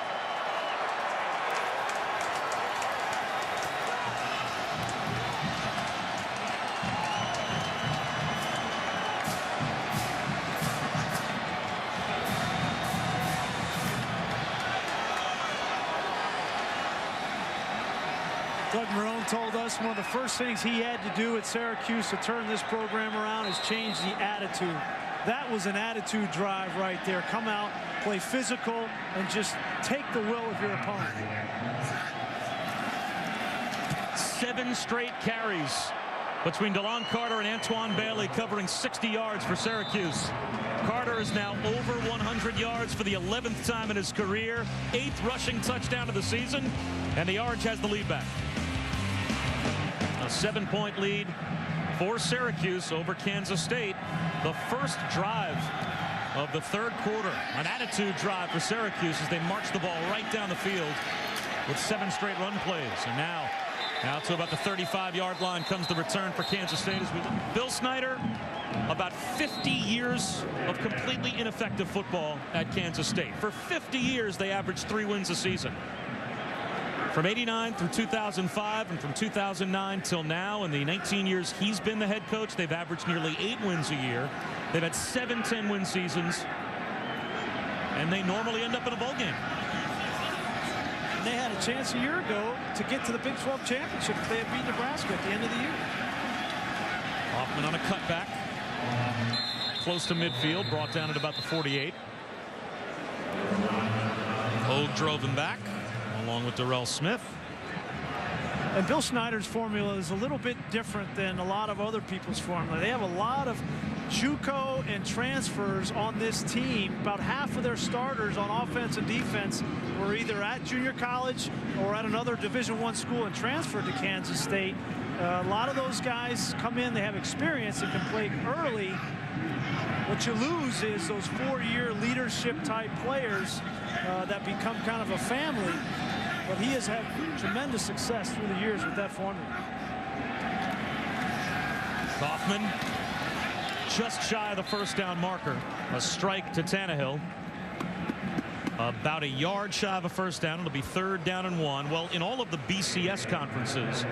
Doug Marrone told us one of the first things he had to do at Syracuse to turn this program around is change the attitude. That was an attitude drive right there. Come out, play physical, and just take the will of your opponent. 7 straight carries between DeLon Carter and Antoine Bailey, covering 60 yards for Syracuse. Carter is now over 100 yards for the 11th time in his career, 8th rushing touchdown of the season, and the Orange has the lead back. A 7-point lead for Syracuse over Kansas State. The first drive of the third quarter, an attitude drive for Syracuse as they march the ball right down the field with 7 straight run plays. And now Now to about the 35-yard line comes the return for Kansas State. As we look. Bill Snyder, about 50 years of completely ineffective football at Kansas State. For 50 years, they averaged 3 wins a season. From '89 through 2005, and from 2009 till now, in the 19 years he's been the head coach, they've averaged nearly 8 wins a year. They've had 7 10-win seasons, and they normally end up in a bowl game. And they had a chance a year ago to get to the Big 12 championship if they had beat Nebraska at the end of the year. Hoffman on a cutback, close to midfield, brought down at about the 48. Hogue drove him back, along with Darrell Smith. And Bill Snyder's formula is a little bit different than a lot of other people's formula. They have a lot of JUCO and transfers on this team. About half of their starters on offense and defense were either at junior college or at another Division I school and transferred to Kansas State. A lot of those guys come in, they have experience and can play early. What you lose is those 4-year leadership type players that become kind of a family. But he has had tremendous success through the years with that formula. Kaufman just shy of the first down marker. A strike to Tannehill. About a yard shy of a first down. It'll be 3rd down and 1. Well, in all of the BCS conferences,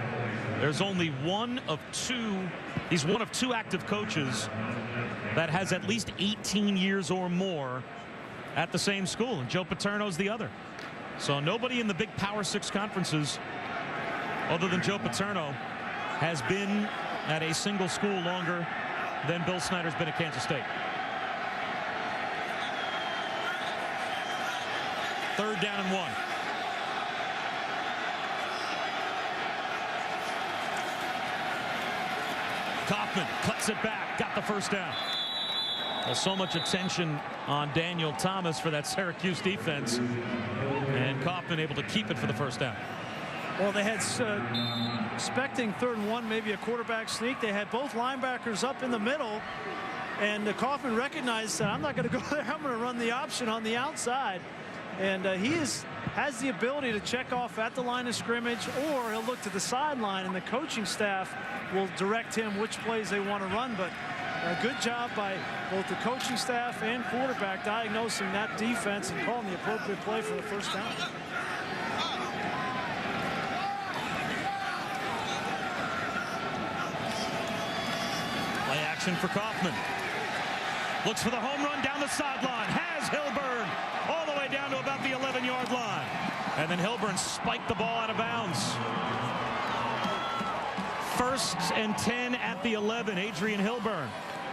there's only one of two. He's one of 2 active coaches that has at least 18 years or more at the same school, and Joe Paterno's the other. So nobody in the big Power 6 conferences other than Joe Paterno has been at a single school longer than Bill Snyder's been at Kansas State. 3rd down and 1. Kaufman cuts it back, got the first down. Well, so much attention on Daniel Thomas for that Syracuse defense, and Kaufman able to keep it for the first down. Well, they had expecting 3rd and 1, maybe a quarterback sneak. They had both linebackers up in the middle, and Kaufman recognized that I'm not going to go there. I'm going to run the option on the outside, and he has the ability to check off at the line of scrimmage, or he'll look to the sideline, and the coaching staff will direct him which plays they want to run. But a good job by both the coaching staff and quarterback diagnosing that defense and calling the appropriate play for the first down. Play action for Kaufman. Looks for the home run down the sideline. Has Hilburn all the way down to about the 11-yard line. And then Hilburn spiked the ball out of bounds. 1st and 10 at the 11. Adrian Hilburn.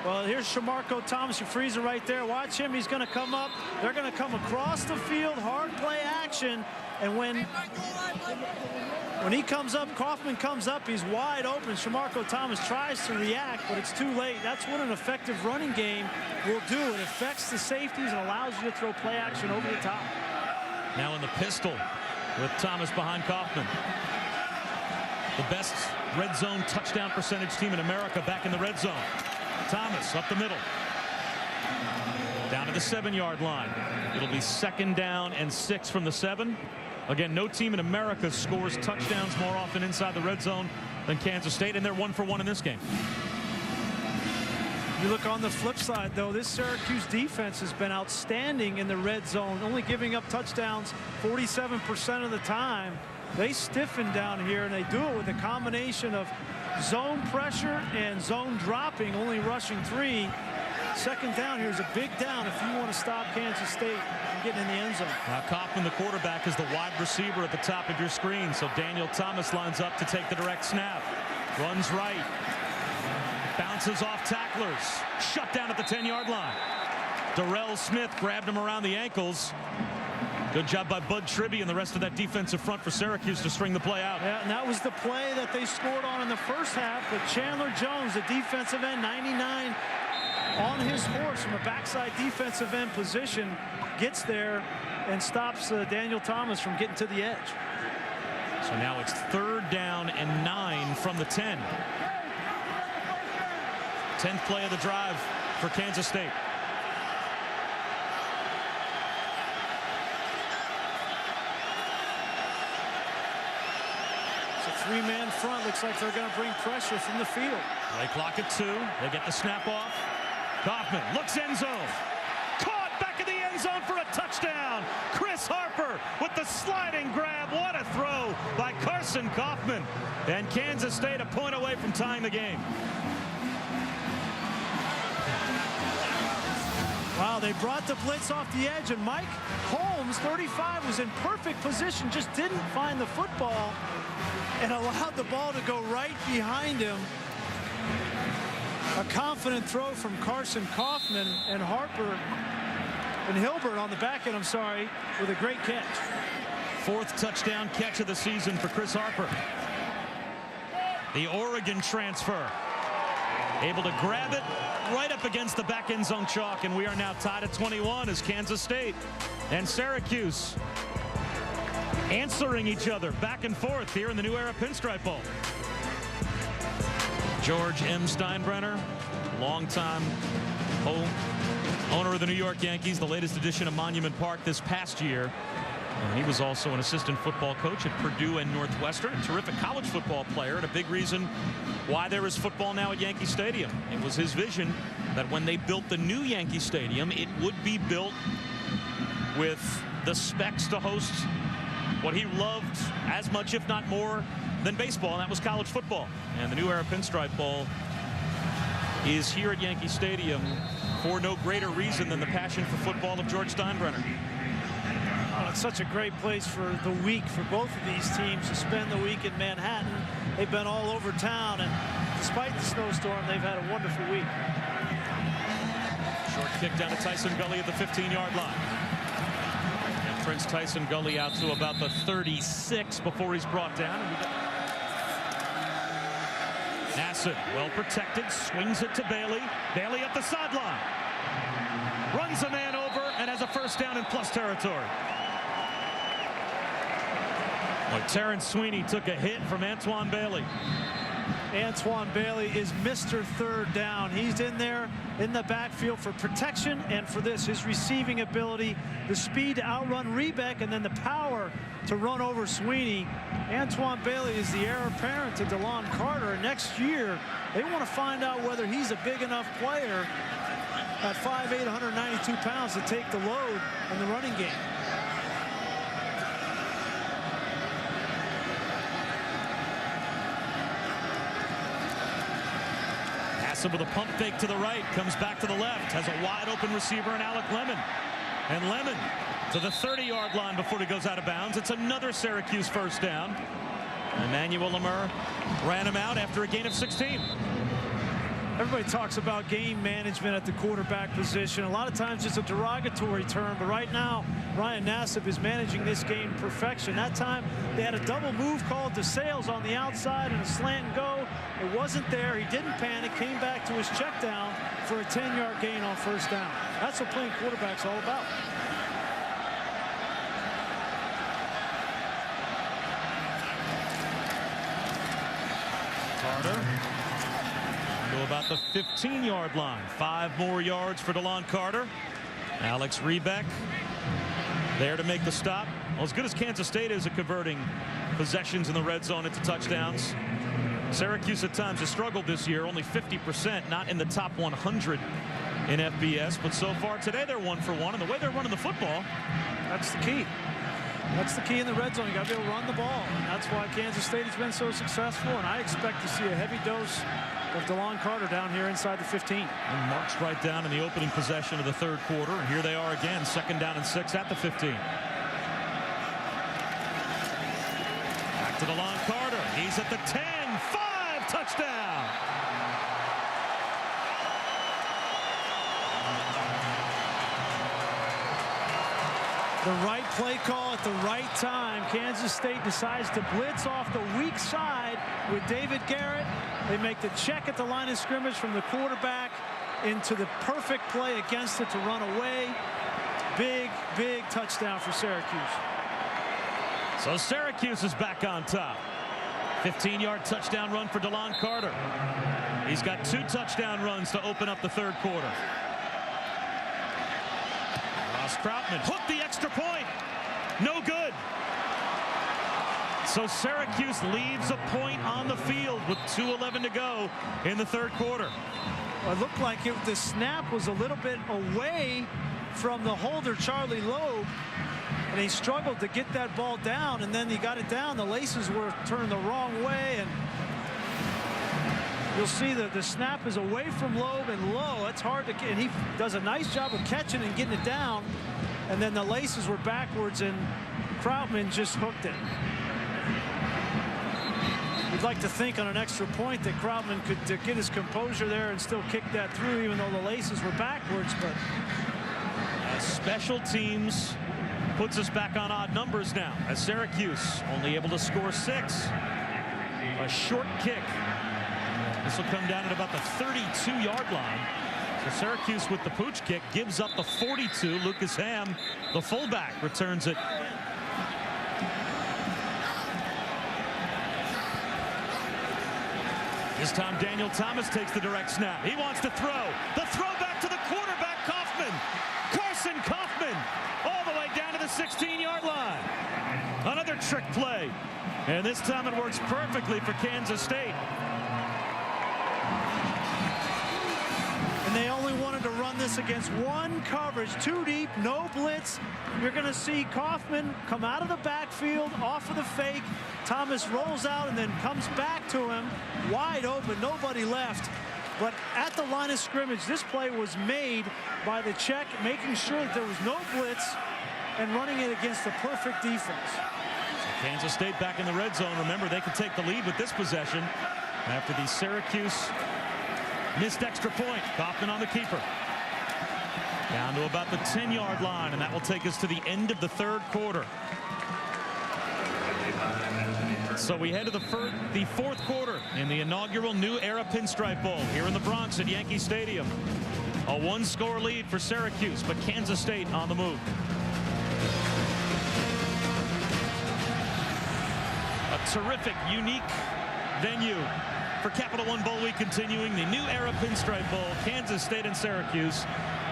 Well, here's Shamarko Thomas. You freeze it right there. Watch him. He's going to come up. They're going to come across the field. Hard play action. And when he comes up, Kaufman comes up, he's wide open. Shamarko Thomas tries to react, but it's too late. That's what an effective running game will do. It affects the safeties and allows you to throw play action over the top. Now in the pistol with Thomas behind Kaufman. The best red zone touchdown percentage team in America back in the red zone. Thomas up the middle. Down to the 7-yard line. It'll be 2nd down and 6 from the 7. Again, no team in America scores touchdowns more often inside the red zone than Kansas State, and they're 1 for 1 in this game. You look on the flip side, though, this Syracuse defense has been outstanding in the red zone, only giving up touchdowns 47% of the time. They stiffen down here, and they do it with a combination of zone pressure and zone dropping, only rushing 3. 2nd down here is a big down if you want to stop Kansas State from getting in the end zone. Now Kaufman, the quarterback, is the wide receiver at the top of your screen. So Daniel Thomas lines up to take the direct snap. Runs right. Bounces off tacklers. Shut down at the 10-yard line. Darrell Smith grabbed him around the ankles. Good job by Bud Tribby and the rest of that defensive front for Syracuse to string the play out. Yeah, and that was the play that they scored on in the first half. But Chandler Jones, the defensive end, 99, on his horse from a backside defensive end position, gets there and stops Daniel Thomas from getting to the edge. So now it's 3rd down and 9 from the 10. 10th play of the drive for Kansas State. It's a three-man front. Looks like they're going to bring pressure from the field. Play clock at 2. They get the snap off. Kaufman looks end zone. Caught back in the end zone for a touchdown. Chris Harper with the sliding grab. What a throw by Carson Kaufman. And Kansas State a point away from tying the game. Wow, they brought the blitz off the edge, and Mike Holmes, 35, was in perfect position, just didn't find the football and allowed the ball to go right behind him. A confident throw from Carson Kaufman, and Harper and Hilbert on the back end, I'm sorry, with a great catch. 4th touchdown catch of the season for Chris Harper. The Oregon transfer. Able to grab it right up against the back end zone chalk, and we are now tied at 21 as Kansas State and Syracuse answering each other back and forth here in the new era Pinstripe Bowl. George M. Steinbrenner, longtime owner of the New York Yankees, the latest addition of Monument Park this past year. He was also an assistant football coach at Purdue and Northwestern, a terrific college football player, and a big reason why there is football now at Yankee Stadium. It was his vision that when they built the new Yankee Stadium, it would be built with the specs to host what he loved as much, if not more, than baseball, and that was college football. And the new era Pinstripe Bowl is here at Yankee Stadium for no greater reason than the passion for football of George Steinbrenner. Oh, it's such a great place for the week for both of these teams to spend the week in Manhattan. They've been all over town, and despite the snowstorm, they've had a wonderful week. Short kick down to Tyson Gully at the 15-yard line. And Prince Tyson Gully out to about the 36 before he's brought down. Nassib, well protected, swings it to Bailey. Bailey up the sideline. Runs a man over and has a first down in plus territory. Well, Terrence Sweeney took a hit from Antoine Bailey. Antoine Bailey is Mr. Third Down. He's in there in the backfield for protection and for this, his receiving ability, the speed to outrun Rebeck, and then the power to run over Sweeney. Antoine Bailey is the heir apparent to DeLon Carter. And next year, they want to find out whether he's a big enough player at 5'8", 192 pounds to take the load in the running game. With a pump fake to the right, comes back to the left, has a wide open receiver in Alec Lemon. And Lemon to the 30-yard line before he goes out of bounds. It's another Syracuse first down. Emmanuel Lemur ran him out after a gain of 16. Everybody talks about game management at the quarterback position. A lot of times it's a derogatory term, but right now Ryan Nassib is managing this game perfection. That time they had a double move called to Sales on the outside and a slant and go. It wasn't there. He didn't panic, came back to his check down for a 10-yard gain on first down. That's what playing quarterback's all about. Carter to about the 15-yard line. 5 more yards for DeLon Carter. Alex Rebeck there to make the stop. Well, as good as Kansas State is at converting possessions in the red zone into touchdowns, Syracuse at times has struggled this year. Only 50%, not in the top 100 in FBS. But so far today, they're 1 for 1. And the way they're running the football, that's the key. That's the key in the red zone. You got to be able to run the ball. And that's why Kansas State has been so successful. And I expect to see a heavy dose of DeLon Carter down here inside the 15. And marched right down in the opening possession of the third quarter. And here they are again, 2nd down and 6 at the 15. Back to DeLon Carter. He's at the 10. 5, touchdown. The right play call at the right time. Kansas State decides to blitz off the weak side with David Garrett. They make the check at the line of scrimmage from the quarterback into the perfect play against it to run away. Big, big touchdown for Syracuse. So Syracuse is back on top. 15-yard touchdown run for DeLon Carter. He's got 2 touchdown runs to open up the third quarter. Ross Troutman hooked the extra point. No good. So Syracuse leaves a point on the field with 2:11 to go in the third quarter. Well, it looked like the snap was a little bit away from the holder, Charlie Loeb, and he struggled to get that ball down, and then he got it down. The laces were turned the wrong way, and you'll see that the snap is away from Loeb and low. It's hard to get, and he does a nice job of catching and getting it down, and then the laces were backwards, and Krautman just hooked it. You'd like to think on an extra point that Krautman could get his composure there and still kick that through, even though the laces were backwards. But special teams puts us back on odd numbers now, as Syracuse only able to score 6. A short kick. This will come down at about the 32-yard line. So Syracuse with the pooch kick gives up the 42. Lucas Ham, the fullback, returns it. This time Daniel Thomas takes the direct snap. He wants to throw. The throw back to the quarterback, Kaufman. Carson Kaufman all the way down to the 16-yard line. Another trick play. And this time it works perfectly for Kansas State. And they only wanted to run this against one coverage, 2 deep, no blitz. You're going to see Kaufman come out of the backfield, off of the fake. Thomas rolls out and then comes back to him, wide open, nobody left. But at the line of scrimmage, this play was made by the check, making sure that there was no blitz and running it against the perfect defense. So Kansas State back in the red zone. Remember, they could take the lead with this possession after the Syracuse missed extra point. Kaufman on the keeper. Down to about the 10-yard line, and that will take us to the end of the third quarter. So we head to the fourth quarter in the inaugural New Era Pinstripe Bowl here in the Bronx at Yankee Stadium. A 1-score lead for Syracuse, but Kansas State on the move. A terrific, unique venue for Capital One Bowl Week, continuing the New Era Pinstripe Bowl. Kansas State and Syracuse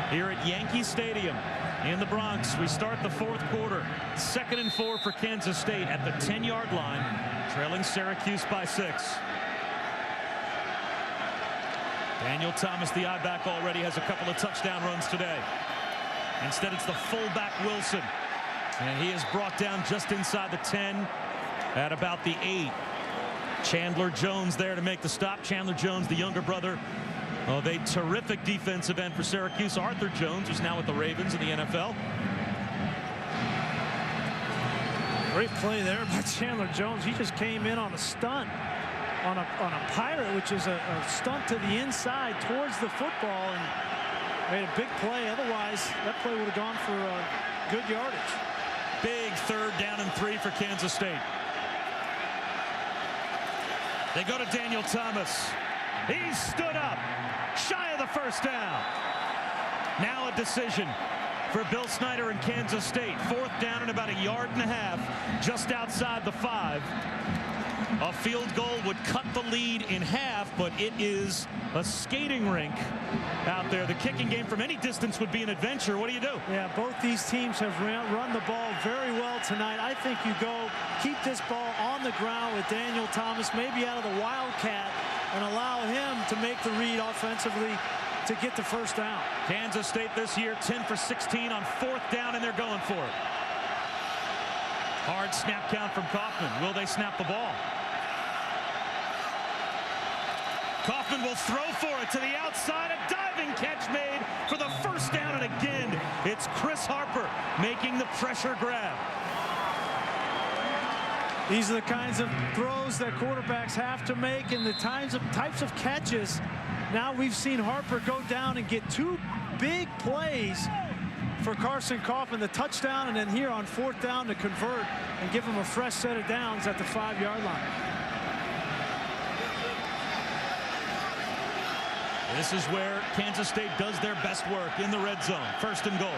here at Yankee Stadium in the Bronx. We start the fourth quarter. 2nd and 4 for Kansas State at the 10-yard line, trailing Syracuse by 6. Daniel Thomas, the I-back, already has a couple of touchdown runs today. Instead, it's the fullback Wilson, and he is brought down just inside the 10 at about the 8. Chandler Jones there to make the stop. Chandler Jones, the younger brother of a terrific defensive end for Syracuse, Arthur Jones, who's now with the Ravens in the NFL. Great play there by Chandler Jones. He just came in on a stunt on a pirate, which is a stunt to the inside towards the football, and made a big play. Otherwise, that play would have gone for good yardage. Big 3rd down and 3 for Kansas State. They go to Daniel Thomas. He stood up, shy of the first down. Now a decision for Bill Snyder in Kansas State. 4th down and about 1.5 yards, just outside the 5. A field goal would cut the lead in half, but it is a skating rink out there. The kicking game from any distance would be an adventure. What do you do? Yeah, both these teams have run the ball very well tonight. I think you go keep this ball on the ground with Daniel Thomas, maybe out of the wildcat, and allow him to make the read offensively to get the first down. Kansas State this year 10 for 16 on 4th down, and they're going for it. Hard snap count from Kaufman. Will they snap the ball? Kaufman will throw for it to the outside. A diving catch made for the first down, and again, it's Chris Harper making the pressure grab. These are the kinds of throws that quarterbacks have to make, and the types of catches. Now we've seen Harper go down and get 2 big plays for Carson Kaufman, the touchdown, and then here on 4th down to convert and give him a fresh set of downs at the 5-yard line. This is where Kansas State does their best work, in the red zone. 1st and goal.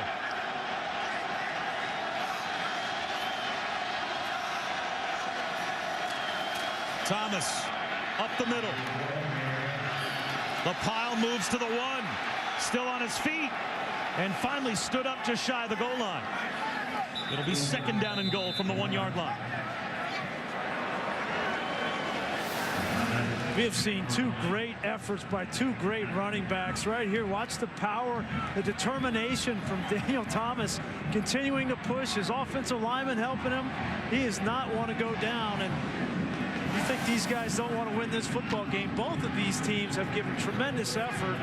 Thomas up the middle. The pile moves to the 1. Still on his feet. And finally stood up just shy of the goal line. It'll be 2nd down and goal from the 1-yard line. We have seen two great efforts by two great running backs right here. Watch the power, the determination from Daniel Thomas, continuing to push. His offensive lineman helping him. He does not want to go down. And you think these guys don't want to win this football game. Both of these teams have given tremendous effort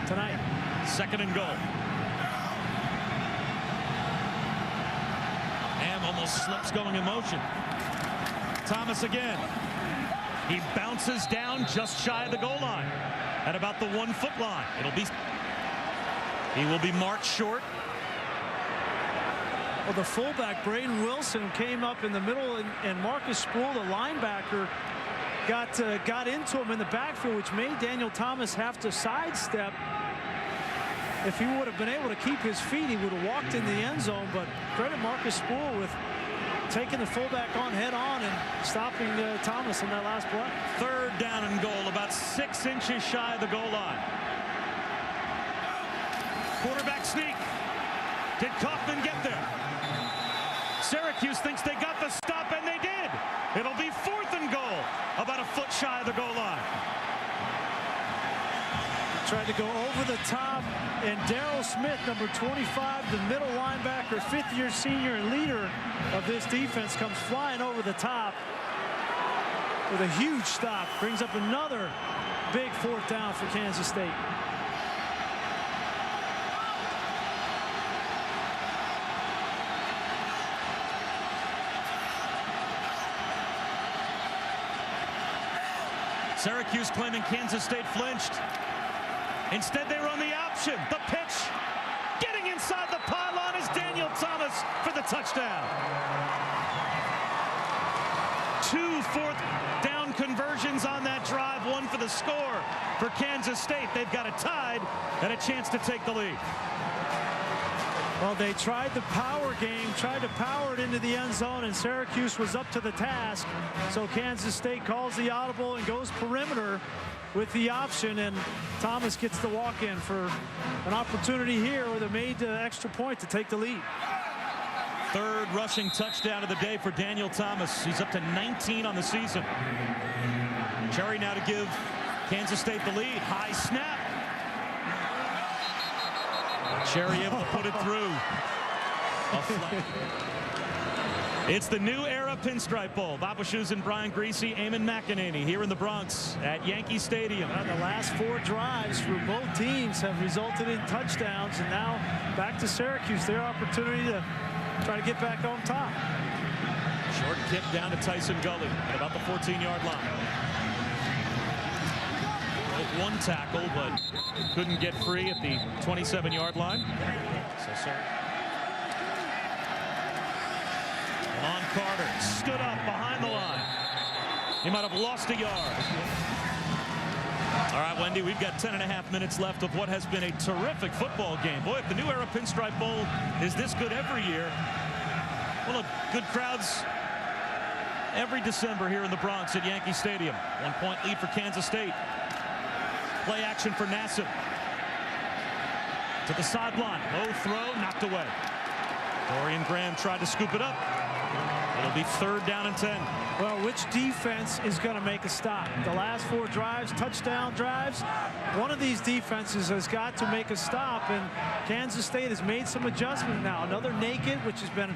tonight. 2nd and goal. Ham almost slips going in motion. Thomas again. He bounces down just shy of the goal line at about the 1 foot line. He will be marked short. Well, the fullback Braden Wilson came up in the middle, and Marcus Sproul, the linebacker, got into him in the backfield, which made Daniel Thomas have to sidestep. If he would have been able to keep his feet, he would have walked in the end zone. But credit Marcus Sproul with taking the fullback on head on and stopping Thomas in that last play. 3rd down and goal, about 6 inches shy of the goal line. Quarterback sneak. Did Kaufman get there? Syracuse thinks they got the stop, and they did. It'll be 4th and goal, about a foot shy of the goal line. Tried to go over the top, and Darrell Smith, number 25, the middle linebacker, 5th-year senior and leader of this defense, comes flying over the top with a huge stop. Brings up another big 4th down for Kansas State. Syracuse claiming Kansas State flinched. Instead, they run the option. The pitch. Getting inside the pylon is Daniel Thomas for the touchdown. 2 4th down conversions on that drive. 1 for the score for Kansas State. They've got it tied and a chance to take the lead. Well, they tried the power game, tried to power it into the end zone, and Syracuse was up to the task. So Kansas State calls the audible and goes perimeter with the option, and Thomas gets the walk-in for an opportunity here where they made the extra point to take the lead. 3rd rushing touchdown of the day for Daniel Thomas. He's up to 19 on the season. Cherry now to give Kansas State the lead. High snap. Cherry able to put it through. It's the new era Pinstripe Bowl. Bob Wischusen and Brian Greasy, Eamon McEnany here in the Bronx at Yankee Stadium. Well, the last 4 drives for both teams have resulted in touchdowns, and now back to Syracuse. Their opportunity to try to get back on top. Short kick down to Tyson Gully at about the 14-yard line. Broke 1 tackle, but couldn't get free at the 27-yard line. So sorry. Lon Carter stood up behind the line. He might have lost a yard. All right, Wendy, we've got 10.5 minutes left of what has been a terrific football game. Boy, if the new era Pinstripe Bowl is this good every year, well, look, good crowds every December here in the Bronx at Yankee Stadium. 1-point lead for Kansas State. Play action for Nassib. To the sideline. Low throw, knocked away. Dorian Graham tried to scoop it up. It'll be 3rd down and 10. Well, which defense is going to make a stop? The last 4 drives, touchdown drives. One of these defenses has got to make a stop, and Kansas State has made some adjustments now. Another naked, which has been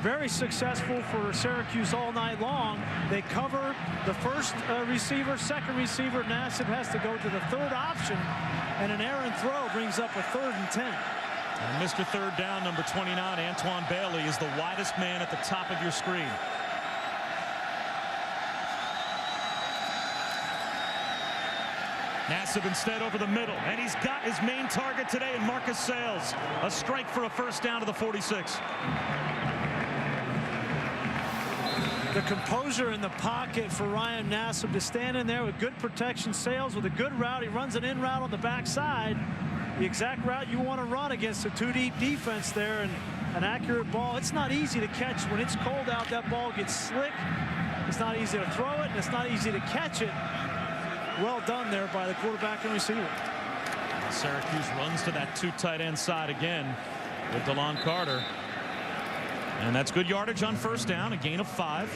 very successful for Syracuse all night long. They cover the 1st receiver, 2nd receiver. Nassib has to go to the 3rd option, and an errant throw brings up a 3rd and 10. And Mr. 3rd down, number 29, Antoine Bailey, is the widest man at the top of your screen. Nassib instead over the middle, and he's got his main target today in Marcus Sales. A strike for a 1st down to the 46. The composure in the pocket for Ryan Nassib to stand in there with good protection. Sales with a good route. He runs an in route on the backside. The exact route you want to run against a 2-deep defense there, and an accurate ball. It's not easy to catch. When it's cold out, that ball gets slick. It's not easy to throw it, and it's not easy to catch it. Well done there by the quarterback and receiver. Syracuse runs to that 2 tight end side again with DeLon Carter. And that's good yardage on 1st down, a gain of 5.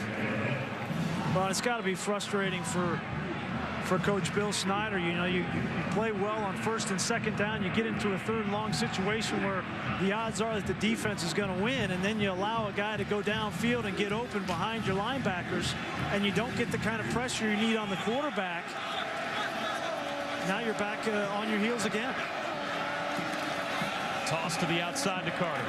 Well, it's got to be frustrating for for Coach Bill Snyder. You know, you play well on first and second down. You get into a third and long situation where the odds are that the defense is going to win, and then you allow a guy to go downfield and get open behind your linebackers, and you don't get the kind of pressure you need on the quarterback. Now you're back on your heels again. Toss to the outside to Carter.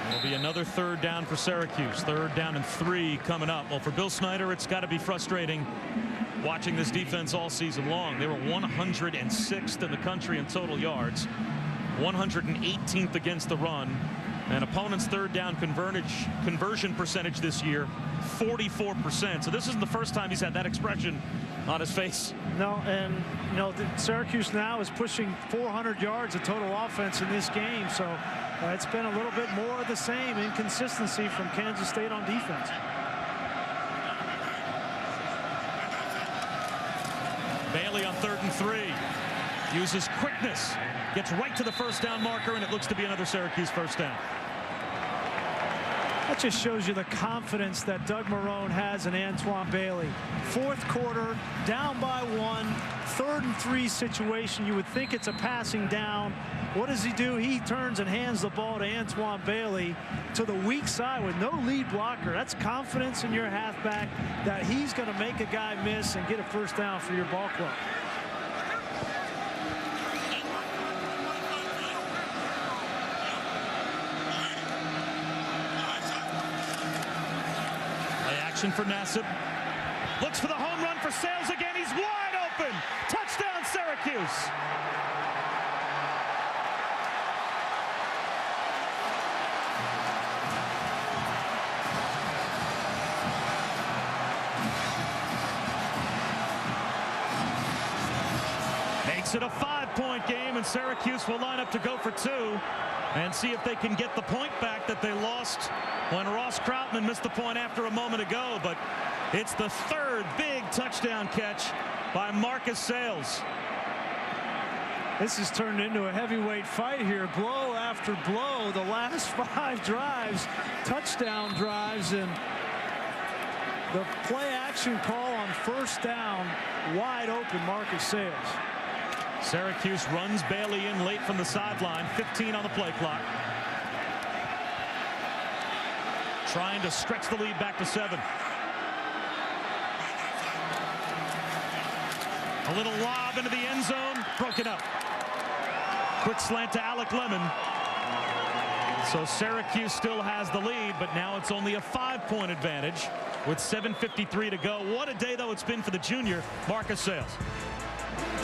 It'll be another third down for Syracuse. Third down and 3 coming up. Well, for Bill Snyder, it's got to be frustrating watching this defense all season long. They were 106th in the country in total yards, 118th against the run, and opponent's third down conversion percentage this year, 44%. So this isn't the first time he's had that expression on his face. No, and you know, Syracuse now is pushing 400 yards of total offense in this game, so it's been a little bit more of the same inconsistency from Kansas State on defense. Bailey on 3rd and 3 uses quickness, gets right to the first down marker, and it looks to be another Syracuse first down. That just shows you the confidence that Doug Marrone has in Antoine Bailey. Fourth quarter, down by 1, 3rd and 3 situation. You would think it's a passing down. What does he do? He turns and hands the ball to Antoine Bailey to the weak side with no lead blocker. That's confidence in your halfback that he's going to make a guy miss and get a first down for your ball club. For Nassib, looks for the home run for Sales again. He's wide open. Touchdown Syracuse. Makes it a 5-point game, and Syracuse will line up to go for 2 and see if they can get the point back that they lost when Ross Krautman missed the point after a moment ago. But it's the 3rd big touchdown catch by Marcus Sales. This has turned into a heavyweight fight here, blow after blow. The last 5 drives, touchdown drives, and the play action call on first down, wide open Marcus Sales. Syracuse runs Bailey in late from the sideline, 15 on the play clock. Trying to stretch the lead back to 7. A little lob into the end zone, broken up. Quick slant to Alec Lemon. So Syracuse still has the lead, but now it's only a 5-point advantage with 7:53 to go. What a day, though, it's been for the junior, Marcus Sales.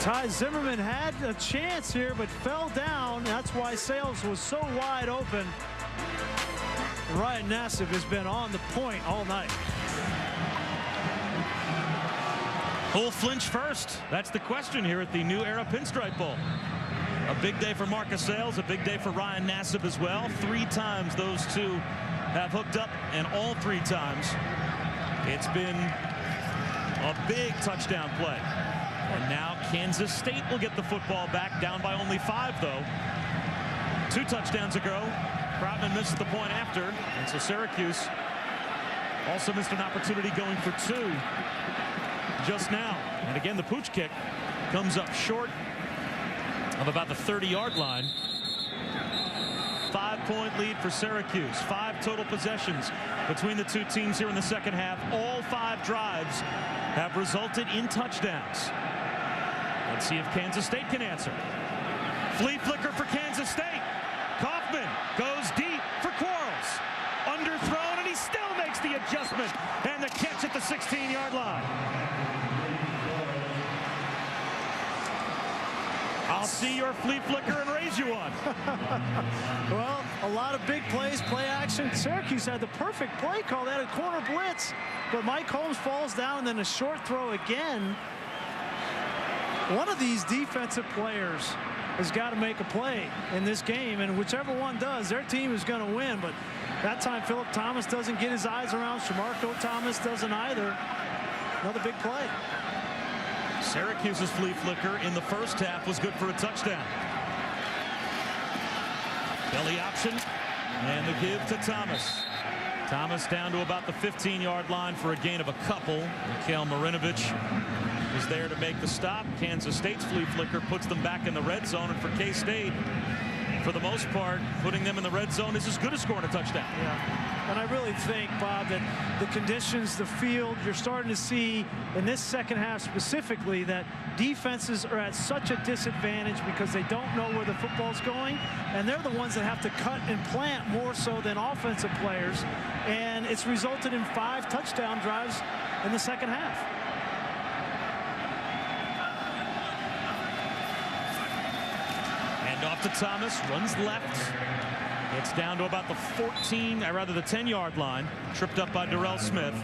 Ty Zimmerman had a chance here, but fell down. That's why Sales was so wide open. Ryan Nassib has been on the point all night. Who'll flinch first? That's the question here at the New Era Pinstripe Bowl. A big day for Marcus Sales, a big day for Ryan Nassib as well. 3 times those two have hooked up, and all 3 times it's been a big touchdown play. And now Kansas State will get the football back, down by only 5, though. 2 touchdowns ago. Krautman missed the point after, and so Syracuse also missed an opportunity going for 2 just now. And again, the pooch kick comes up short of about the 30-yard line. 5-point lead for Syracuse. 5 total possessions between the 2 teams here in the second half. All 5 drives have resulted in touchdowns. Let's see if Kansas State can answer. Flea flicker for Kansas State. Kaufman goes deep for Quarles. Underthrown, and he still makes the adjustment. And the catch at the 16-yard line. I'll see your flea flicker and raise you one. Well, a lot of big plays, play action. Syracuse had the perfect play call. They had a corner blitz, but Mike Holmes falls down, and then a short throw again. One of these defensive players has got to make a play in this game, and whichever one does, their team is going to win. But that time, Philip Thomas doesn't get his eyes around. Shamarko Thomas doesn't either. Another big play. Syracuse's flea flicker in the first half was good for a touchdown. Belly option, and the give to Thomas. Thomas down to about the 15-yard line for a gain of a couple. Mikhail Marinovich was there to make the stop. Kansas State's flea flicker puts them back in the red zone, and for K-State, for the most part, putting them in the red zone is as good as scoring a touchdown. Yeah. And I really think, Bob, that the conditions, the field, you're starting to see in this second half specifically that defenses are at such a disadvantage because they don't know where the football's going, and they're the ones that have to cut and plant more so than offensive players, and it's resulted in 5 touchdown drives in the second half. And off to Thomas, runs left. It's down to about the 10-yard line. Tripped up by Darrell Smith.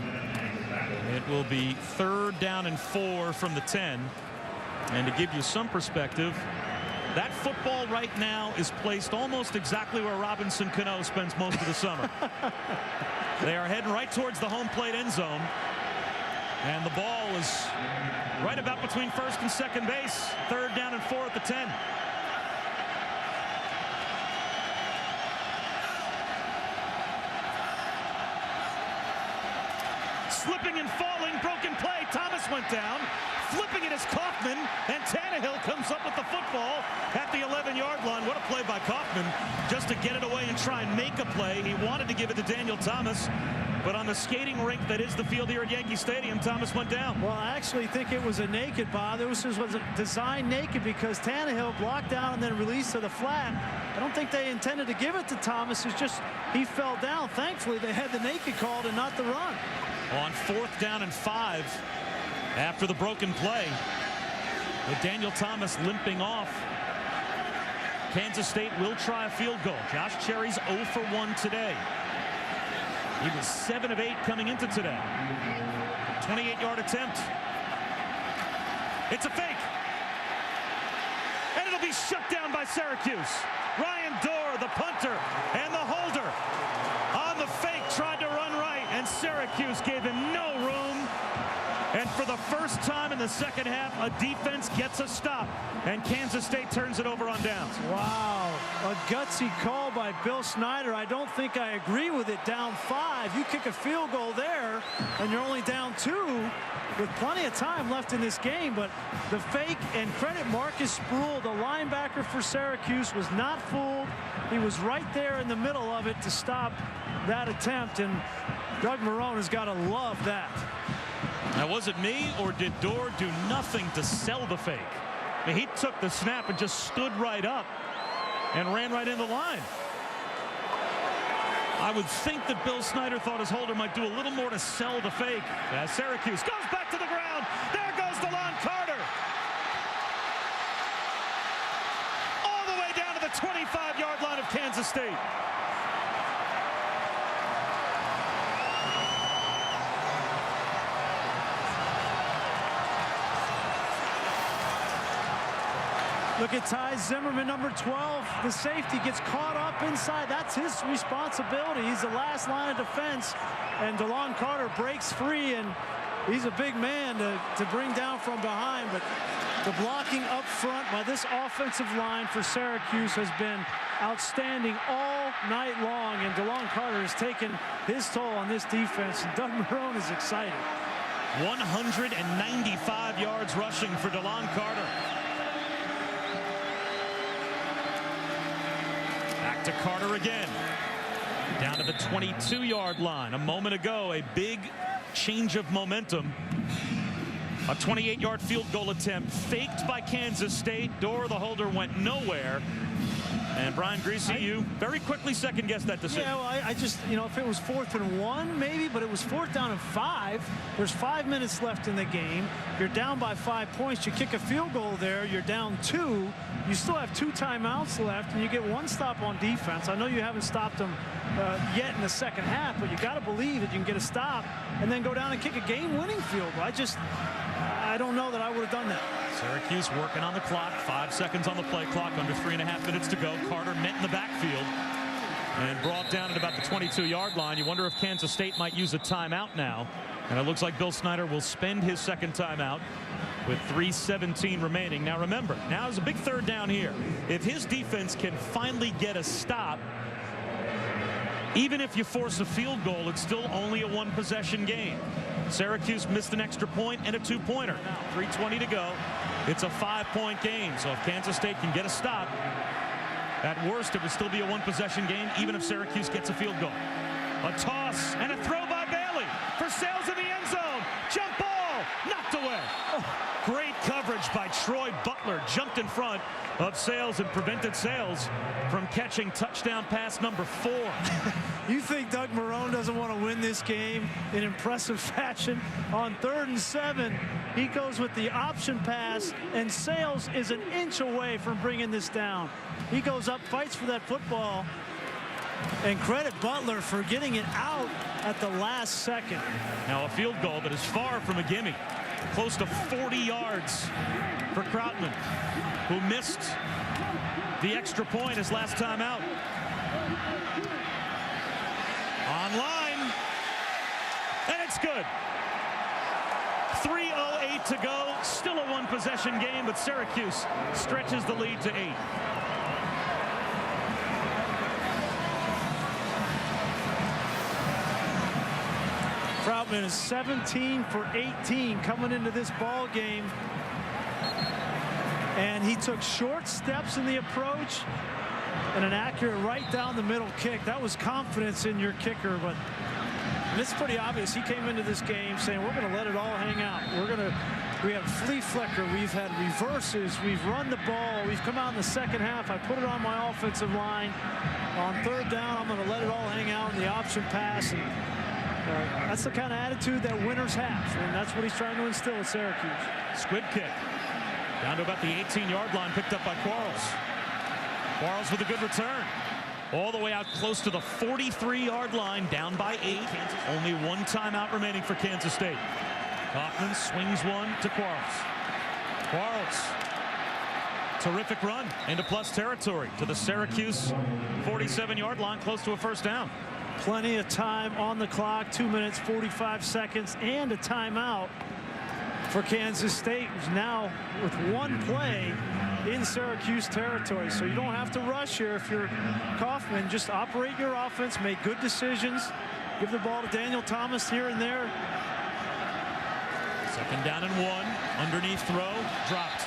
It will be 3rd down and 4 from the 10. And to give you some perspective, that football right now is placed almost exactly where Robinson Cano spends most of the summer. They are heading right towards the home plate end zone. And the ball is right about between first and second base. 3rd down and 4 at the 10. Slipping and falling, broken play. Thomas went down. Flipping it is Kaufman, and Tannehill comes up with the football at the 11-yard line. What a play by Kaufman, just to get it away and try and make a play. He wanted to give it to Daniel Thomas, but on the skating rink that is the field here at Yankee Stadium, Thomas went down. Well, I actually think it was a naked, Bob. It was designed naked because Tannehill blocked down and then released to the flat. I don't think they intended to give it to Thomas. It's just he fell down. Thankfully, they had the naked called and not the run. On 4th down and 5 after the broken play, with Daniel Thomas limping off, Kansas State will try a field goal. Josh Cherry's 0 for 1 today. He was 7 of 8 coming into today. 28-yard attempt. It's a fake. And it'll be shut down by Syracuse. Ryan Dorr, the punter, and the holder on the fake, tried to run right, and Syracuse gave him no room. And for the first time in the second half, a defense gets a stop, and Kansas State turns it over on downs. Wow, a gutsy call by Bill Snyder. I don't think I agree with it. Down 5, you kick a field goal there, and you're only down 2 with plenty of time left in this game. But the fake, and credit Marcus Sproul, the linebacker for Syracuse, was not fooled. He was right there in the middle of it to stop that attempt, and Doug Marrone has got to love that. Now, was it me, or did Dorr do nothing to sell the fake? I mean, he took the snap and just stood right up and ran right in the line. I would think that Bill Snyder thought his holder might do a little more to sell the fake. As Syracuse goes back to the ground. There goes DeLon Carter. All the way down to the 25-yard line of Kansas State. Look at Ty Zimmerman, number 12. The safety gets caught up inside. That's his responsibility. He's the last line of defense. And DeLon Carter breaks free, and he's a big man to bring down from behind. But the blocking up front by this offensive line for Syracuse has been outstanding all night long. And DeLon Carter has taken his toll on this defense. And Doug Marrone is excited. 195 yards rushing for DeLon Carter. Back to Carter again. Down to the 22-yard line. A moment ago, a big change of momentum. A 28-yard field goal attempt faked by Kansas State. Dorr, the holder, went nowhere. And Brian Greasy, you very quickly second-guessed that decision. Yeah, well, I just, you know, if it was 4th and 1, maybe, but it was 4th down and 5. There's 5 minutes left in the game. You're down by 5 points. You kick a field goal there. You're down 2. You still have 2 timeouts left, and you get 1 stop on defense. I know you haven't stopped them yet in the second half, but you got to believe that you can get a stop and then go down and kick a game-winning field goal. I don't know that I would have done that. Syracuse working on the clock. 5 seconds on the play clock. Under 3.5 minutes to go. Carter met in the backfield and brought down at about the 22-yard line. You wonder if Kansas State might use a timeout now. And it looks like Bill Snyder will spend his second timeout with 3:17 remaining. Now remember, now is a big 3rd down here. If his defense can finally get a stop, even if you force a field goal, it's still only a 1-possession game. Syracuse missed an extra point and a 2-pointer. 3:20 to go. It's a 5-point game. So if Kansas State can get a stop, at worst it would still be a 1-possession game, even if Syracuse gets a field goal. A toss and a throw by Bailey for Sales in the end zone. Jump ball, knocked away. Oh, great coverage by Troy Butler. Jumped in front of Sales and prevented Sales from catching touchdown pass number 4. You think Doug Marrone doesn't want to win this game in impressive fashion? On 3rd and 7, he goes with the option pass, and Sales is an inch away from bringing this down. He goes up, fights for that football, and credit Butler for getting it out at the last second. Now a field goal that is far from a gimme. Close to 40 yards for Krautman, who missed the extra point his last time out. Online, and it's good. 3:08 to go. Still a 1-possession game, but Syracuse stretches the lead to 8. Krautman is 17 for 18 coming into this ball game, and he took short steps in the approach and an accurate right down the middle kick. That was confidence in your kicker, but it's pretty obvious. He came into this game saying, we're going to let it all hang out. We have flea flicker, we've had reverses, we've run the ball, we've come out in the second half. I put it on my offensive line. On 3rd down, I'm going to let it all hang out in the option pass. And that's the kind of attitude that winners have, and that's what he's trying to instill at Syracuse. Squib kick down to about the 18-yard line, picked up by Quarles. Quarles with a good return. All the way out close to the 43-yard line, down by 8. Only 1 timeout remaining for Kansas State. Kaufman swings one to Quarles. Quarles. Terrific run into plus territory to the Syracuse 47-yard line, close to a 1st down. Plenty of time on the clock, 2 minutes 45 seconds, and a timeout for Kansas State, who's now with 1 play in Syracuse territory. So you don't have to rush here if you're Kaufman. Just operate your offense, make good decisions, give the ball to Daniel Thomas here and there. 2nd down and 1. Underneath throw, dropped.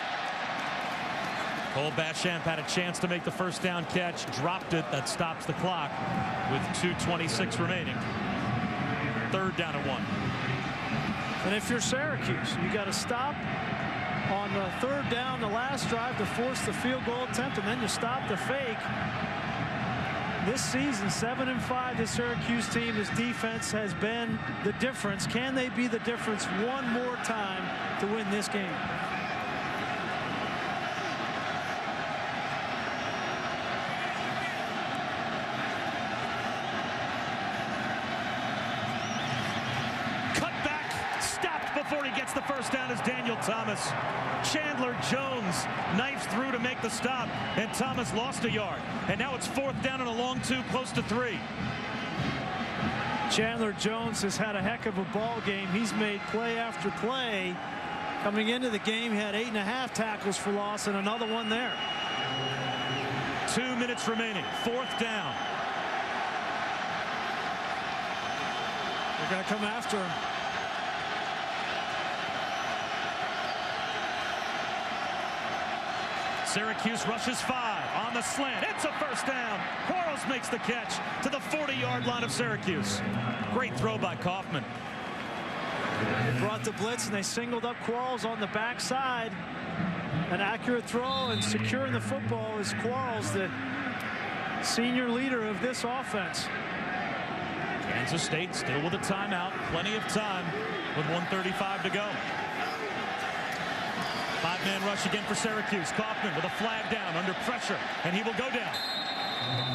Cole Basham had a chance to make the 1st down catch, dropped it. That stops the clock with 2:26 remaining. 3rd down and 1. And if you're Syracuse, you got to stop on the 3rd down, the last drive, to force the field goal attempt, and then you stop the fake. This season, 7-5, the Syracuse team, this defense has been the difference. Can they be the difference one more time to win this game? Before he gets the 1st down is Daniel Thomas. Chandler Jones knifes through to make the stop, and Thomas lost a yard. And now it's 4th down and a long 2, close to 3. Chandler Jones has had a heck of a ball game. He's made play after play. Coming into the game, he had 8.5 tackles for loss and another one there. 2 minutes remaining, 4th down. They're going to come after him. Syracuse rushes 5 on the slant. It's a 1st down. Quarles makes the catch to the 40-yard line of Syracuse. Great throw by Kaufman. They brought the blitz and they singled up Quarles on the backside. An accurate throw, and securing the football is Quarles, the senior leader of this offense. Kansas State still with a timeout. Plenty of time with 1:35 to go. 5-man rush again for Syracuse. Kaufman with a flag down under pressure, and he will go down.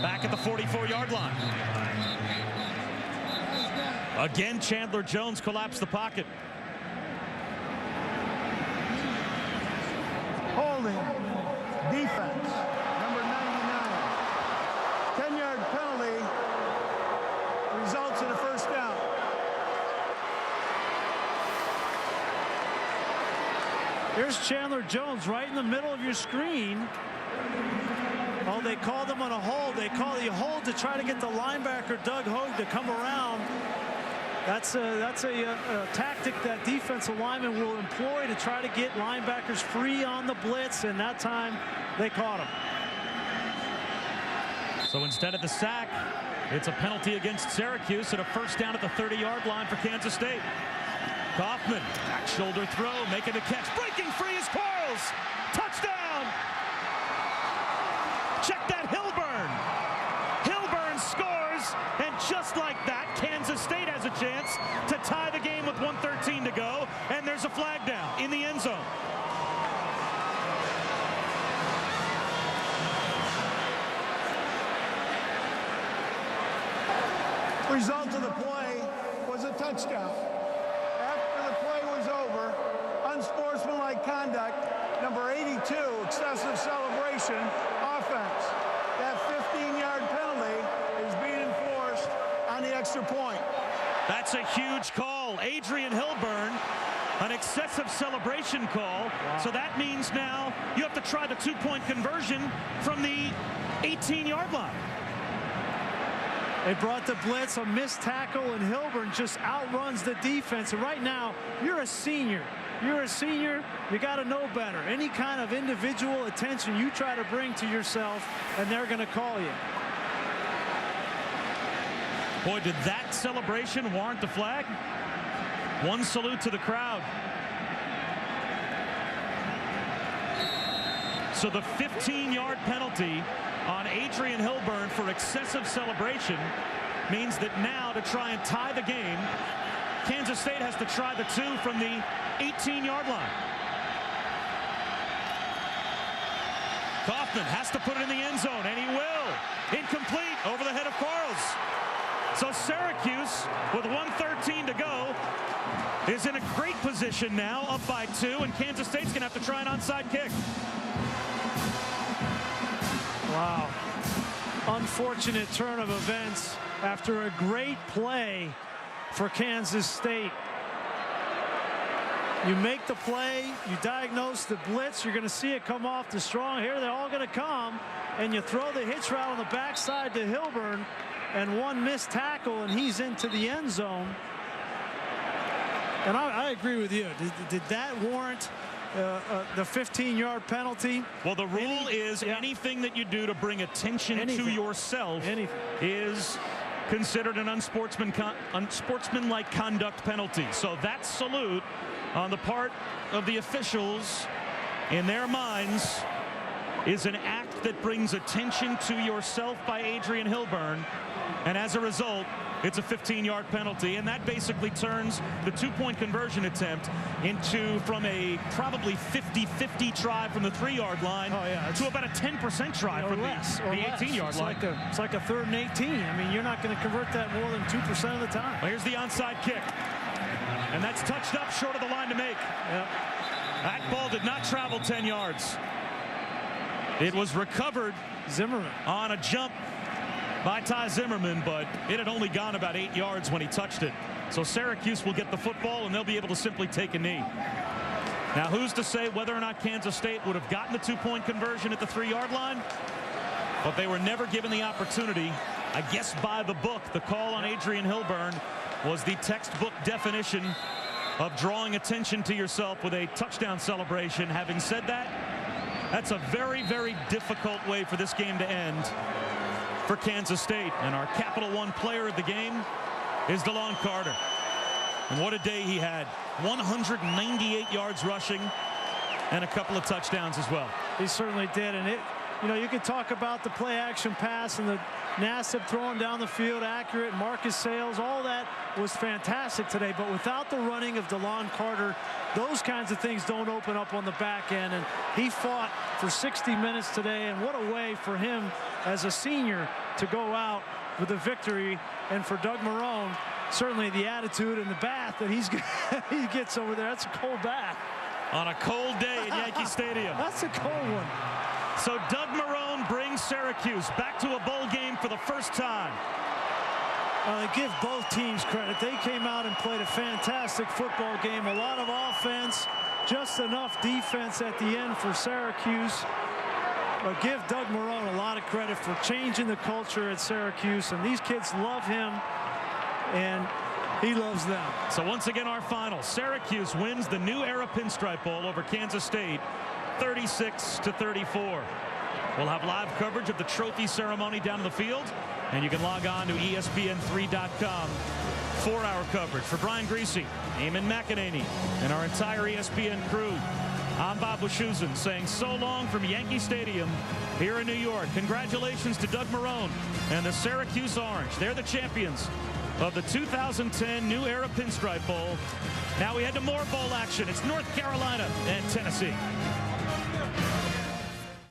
Back at the 44-yard line. Again, Chandler Jones collapsed the pocket. Holding. Defense. Number 99. 10-yard penalty. Results in a 1st down. Here's Chandler Jones right in the middle of your screen. Oh, they called him on a hold. They call the hold to try to get the linebacker, Doug Hogue, to come around. That's a tactic that defensive linemen will employ to try to get linebackers free on the blitz, and that time they caught him. So instead of the sack, it's a penalty against Syracuse and a first down at the 30-yard line for Kansas State. Kaufman, back shoulder throw, making the catch, breaking free is Quarles. Touchdown! Check that, Hilburn. Hilburn scores, and just like that, Kansas State has a chance to tie the game with 1:13 to go, and there's a flag down in the end zone. Result of the play was a touchdown. After the play was over, unsportsmanlike conduct, number 82, excessive celebration, offense. That 15-yard penalty is being enforced on the extra point. That's a huge call. Adrian Hilburn, an excessive celebration call. Wow. So that means now you have to try the two-point conversion from the 18-yard line. They brought the blitz, a missed tackle, and Hilburn just outruns the defense. And right now, you're a senior. You're a senior, you got to know better. Any kind of individual attention you try to bring to yourself, and they're going to call you. Boy, did that celebration warrant the flag? One salute to the crowd. So the 15-yard penalty on Adrian Hilburn for excessive celebration means that now, to try and tie the game, Kansas State has to try the two from the 18-yard line. Kaufman has to put it in the end zone, and he will. Incomplete, over the head of Quarles. So Syracuse, with 1:13 to go, is in a great position now, up by 2, and Kansas State's going to have to try an onside kick. Wow. Unfortunate turn of events after a great play for Kansas State. You make the play, you diagnose the blitz, you're going to see it come off the strong. Here they're all going to come, and you throw the hitch route on the backside to Hilburn, and one missed tackle, and he's into the end zone. And I agree with you. Did that warrant the 15-yard penalty? Well, the rule is anything that you do to bring attention to yourself is considered an unsportsmanlike conduct penalty. So that salute on the part of the officials, in their minds, is an act that brings attention to yourself by Adrian Hilburn, and as a result, it's a 15-yard penalty, and that basically turns the two-point conversion attempt into, from a probably 50-50 try from the 3-yard line to about a 10% try from the 18-yard line. It's like a 3rd and 18. I mean, you're not going to convert that more than 2% of the time. Well, here's the onside kick, and that's touched up short of the line to make. Yep. That ball did not travel 10 yards. It was recovered Zimmerman on a jump by Ty Zimmerman, but it had only gone about 8 yards when he touched it. So Syracuse will get the football, and they'll be able to simply take a knee. Now, who's to say whether or not Kansas State would have gotten the two-point conversion at the 3-yard line? But they were never given the opportunity. I guess by the book, the call on Adrian Hilburn was the textbook definition of drawing attention to yourself with a touchdown celebration. Having said that, that's a very, very difficult way for this game to end for Kansas State. And our Capital One player of the game is DeLon Carter. And what a day he had. 198 yards rushing and a couple of touchdowns as well. He certainly did. And you can talk about the play action pass and the Nassib throwing down the field accurate, Marcus Sales, all that was fantastic today. But without the running of DeLon Carter, those kinds of things don't open up on the back end. And he fought for 60 minutes today, and what a way for him as a senior to go out with a victory. And for Doug Marrone, certainly the attitude and the bath that he gets over there. That's a cold bath. On a cold day at Yankee Stadium. That's a cold one. So Doug Marrone brings Syracuse back to a bowl game for the first time. Give both teams credit. They came out and played a fantastic football game. A lot of offense, just enough defense at the end for Syracuse. But give Doug Marrone a lot of credit for changing the culture at Syracuse. And these kids love him. And He loves them. So once again, our final. Syracuse wins the New Era Pinstripe Bowl over Kansas State, 36-34. We'll have live coverage of the trophy ceremony down in the field, and you can log on to ESPN3.com. 4-hour coverage. For Brian Greasy, Eamon McEnany, and our entire ESPN crew, I'm Bob Wischusen saying so long from Yankee Stadium here in New York. Congratulations to Doug Marrone and the Syracuse Orange. They're the champions of the 2010 New Era Pinstripe Bowl. Now we head to more bowl action. It's North Carolina and Tennessee.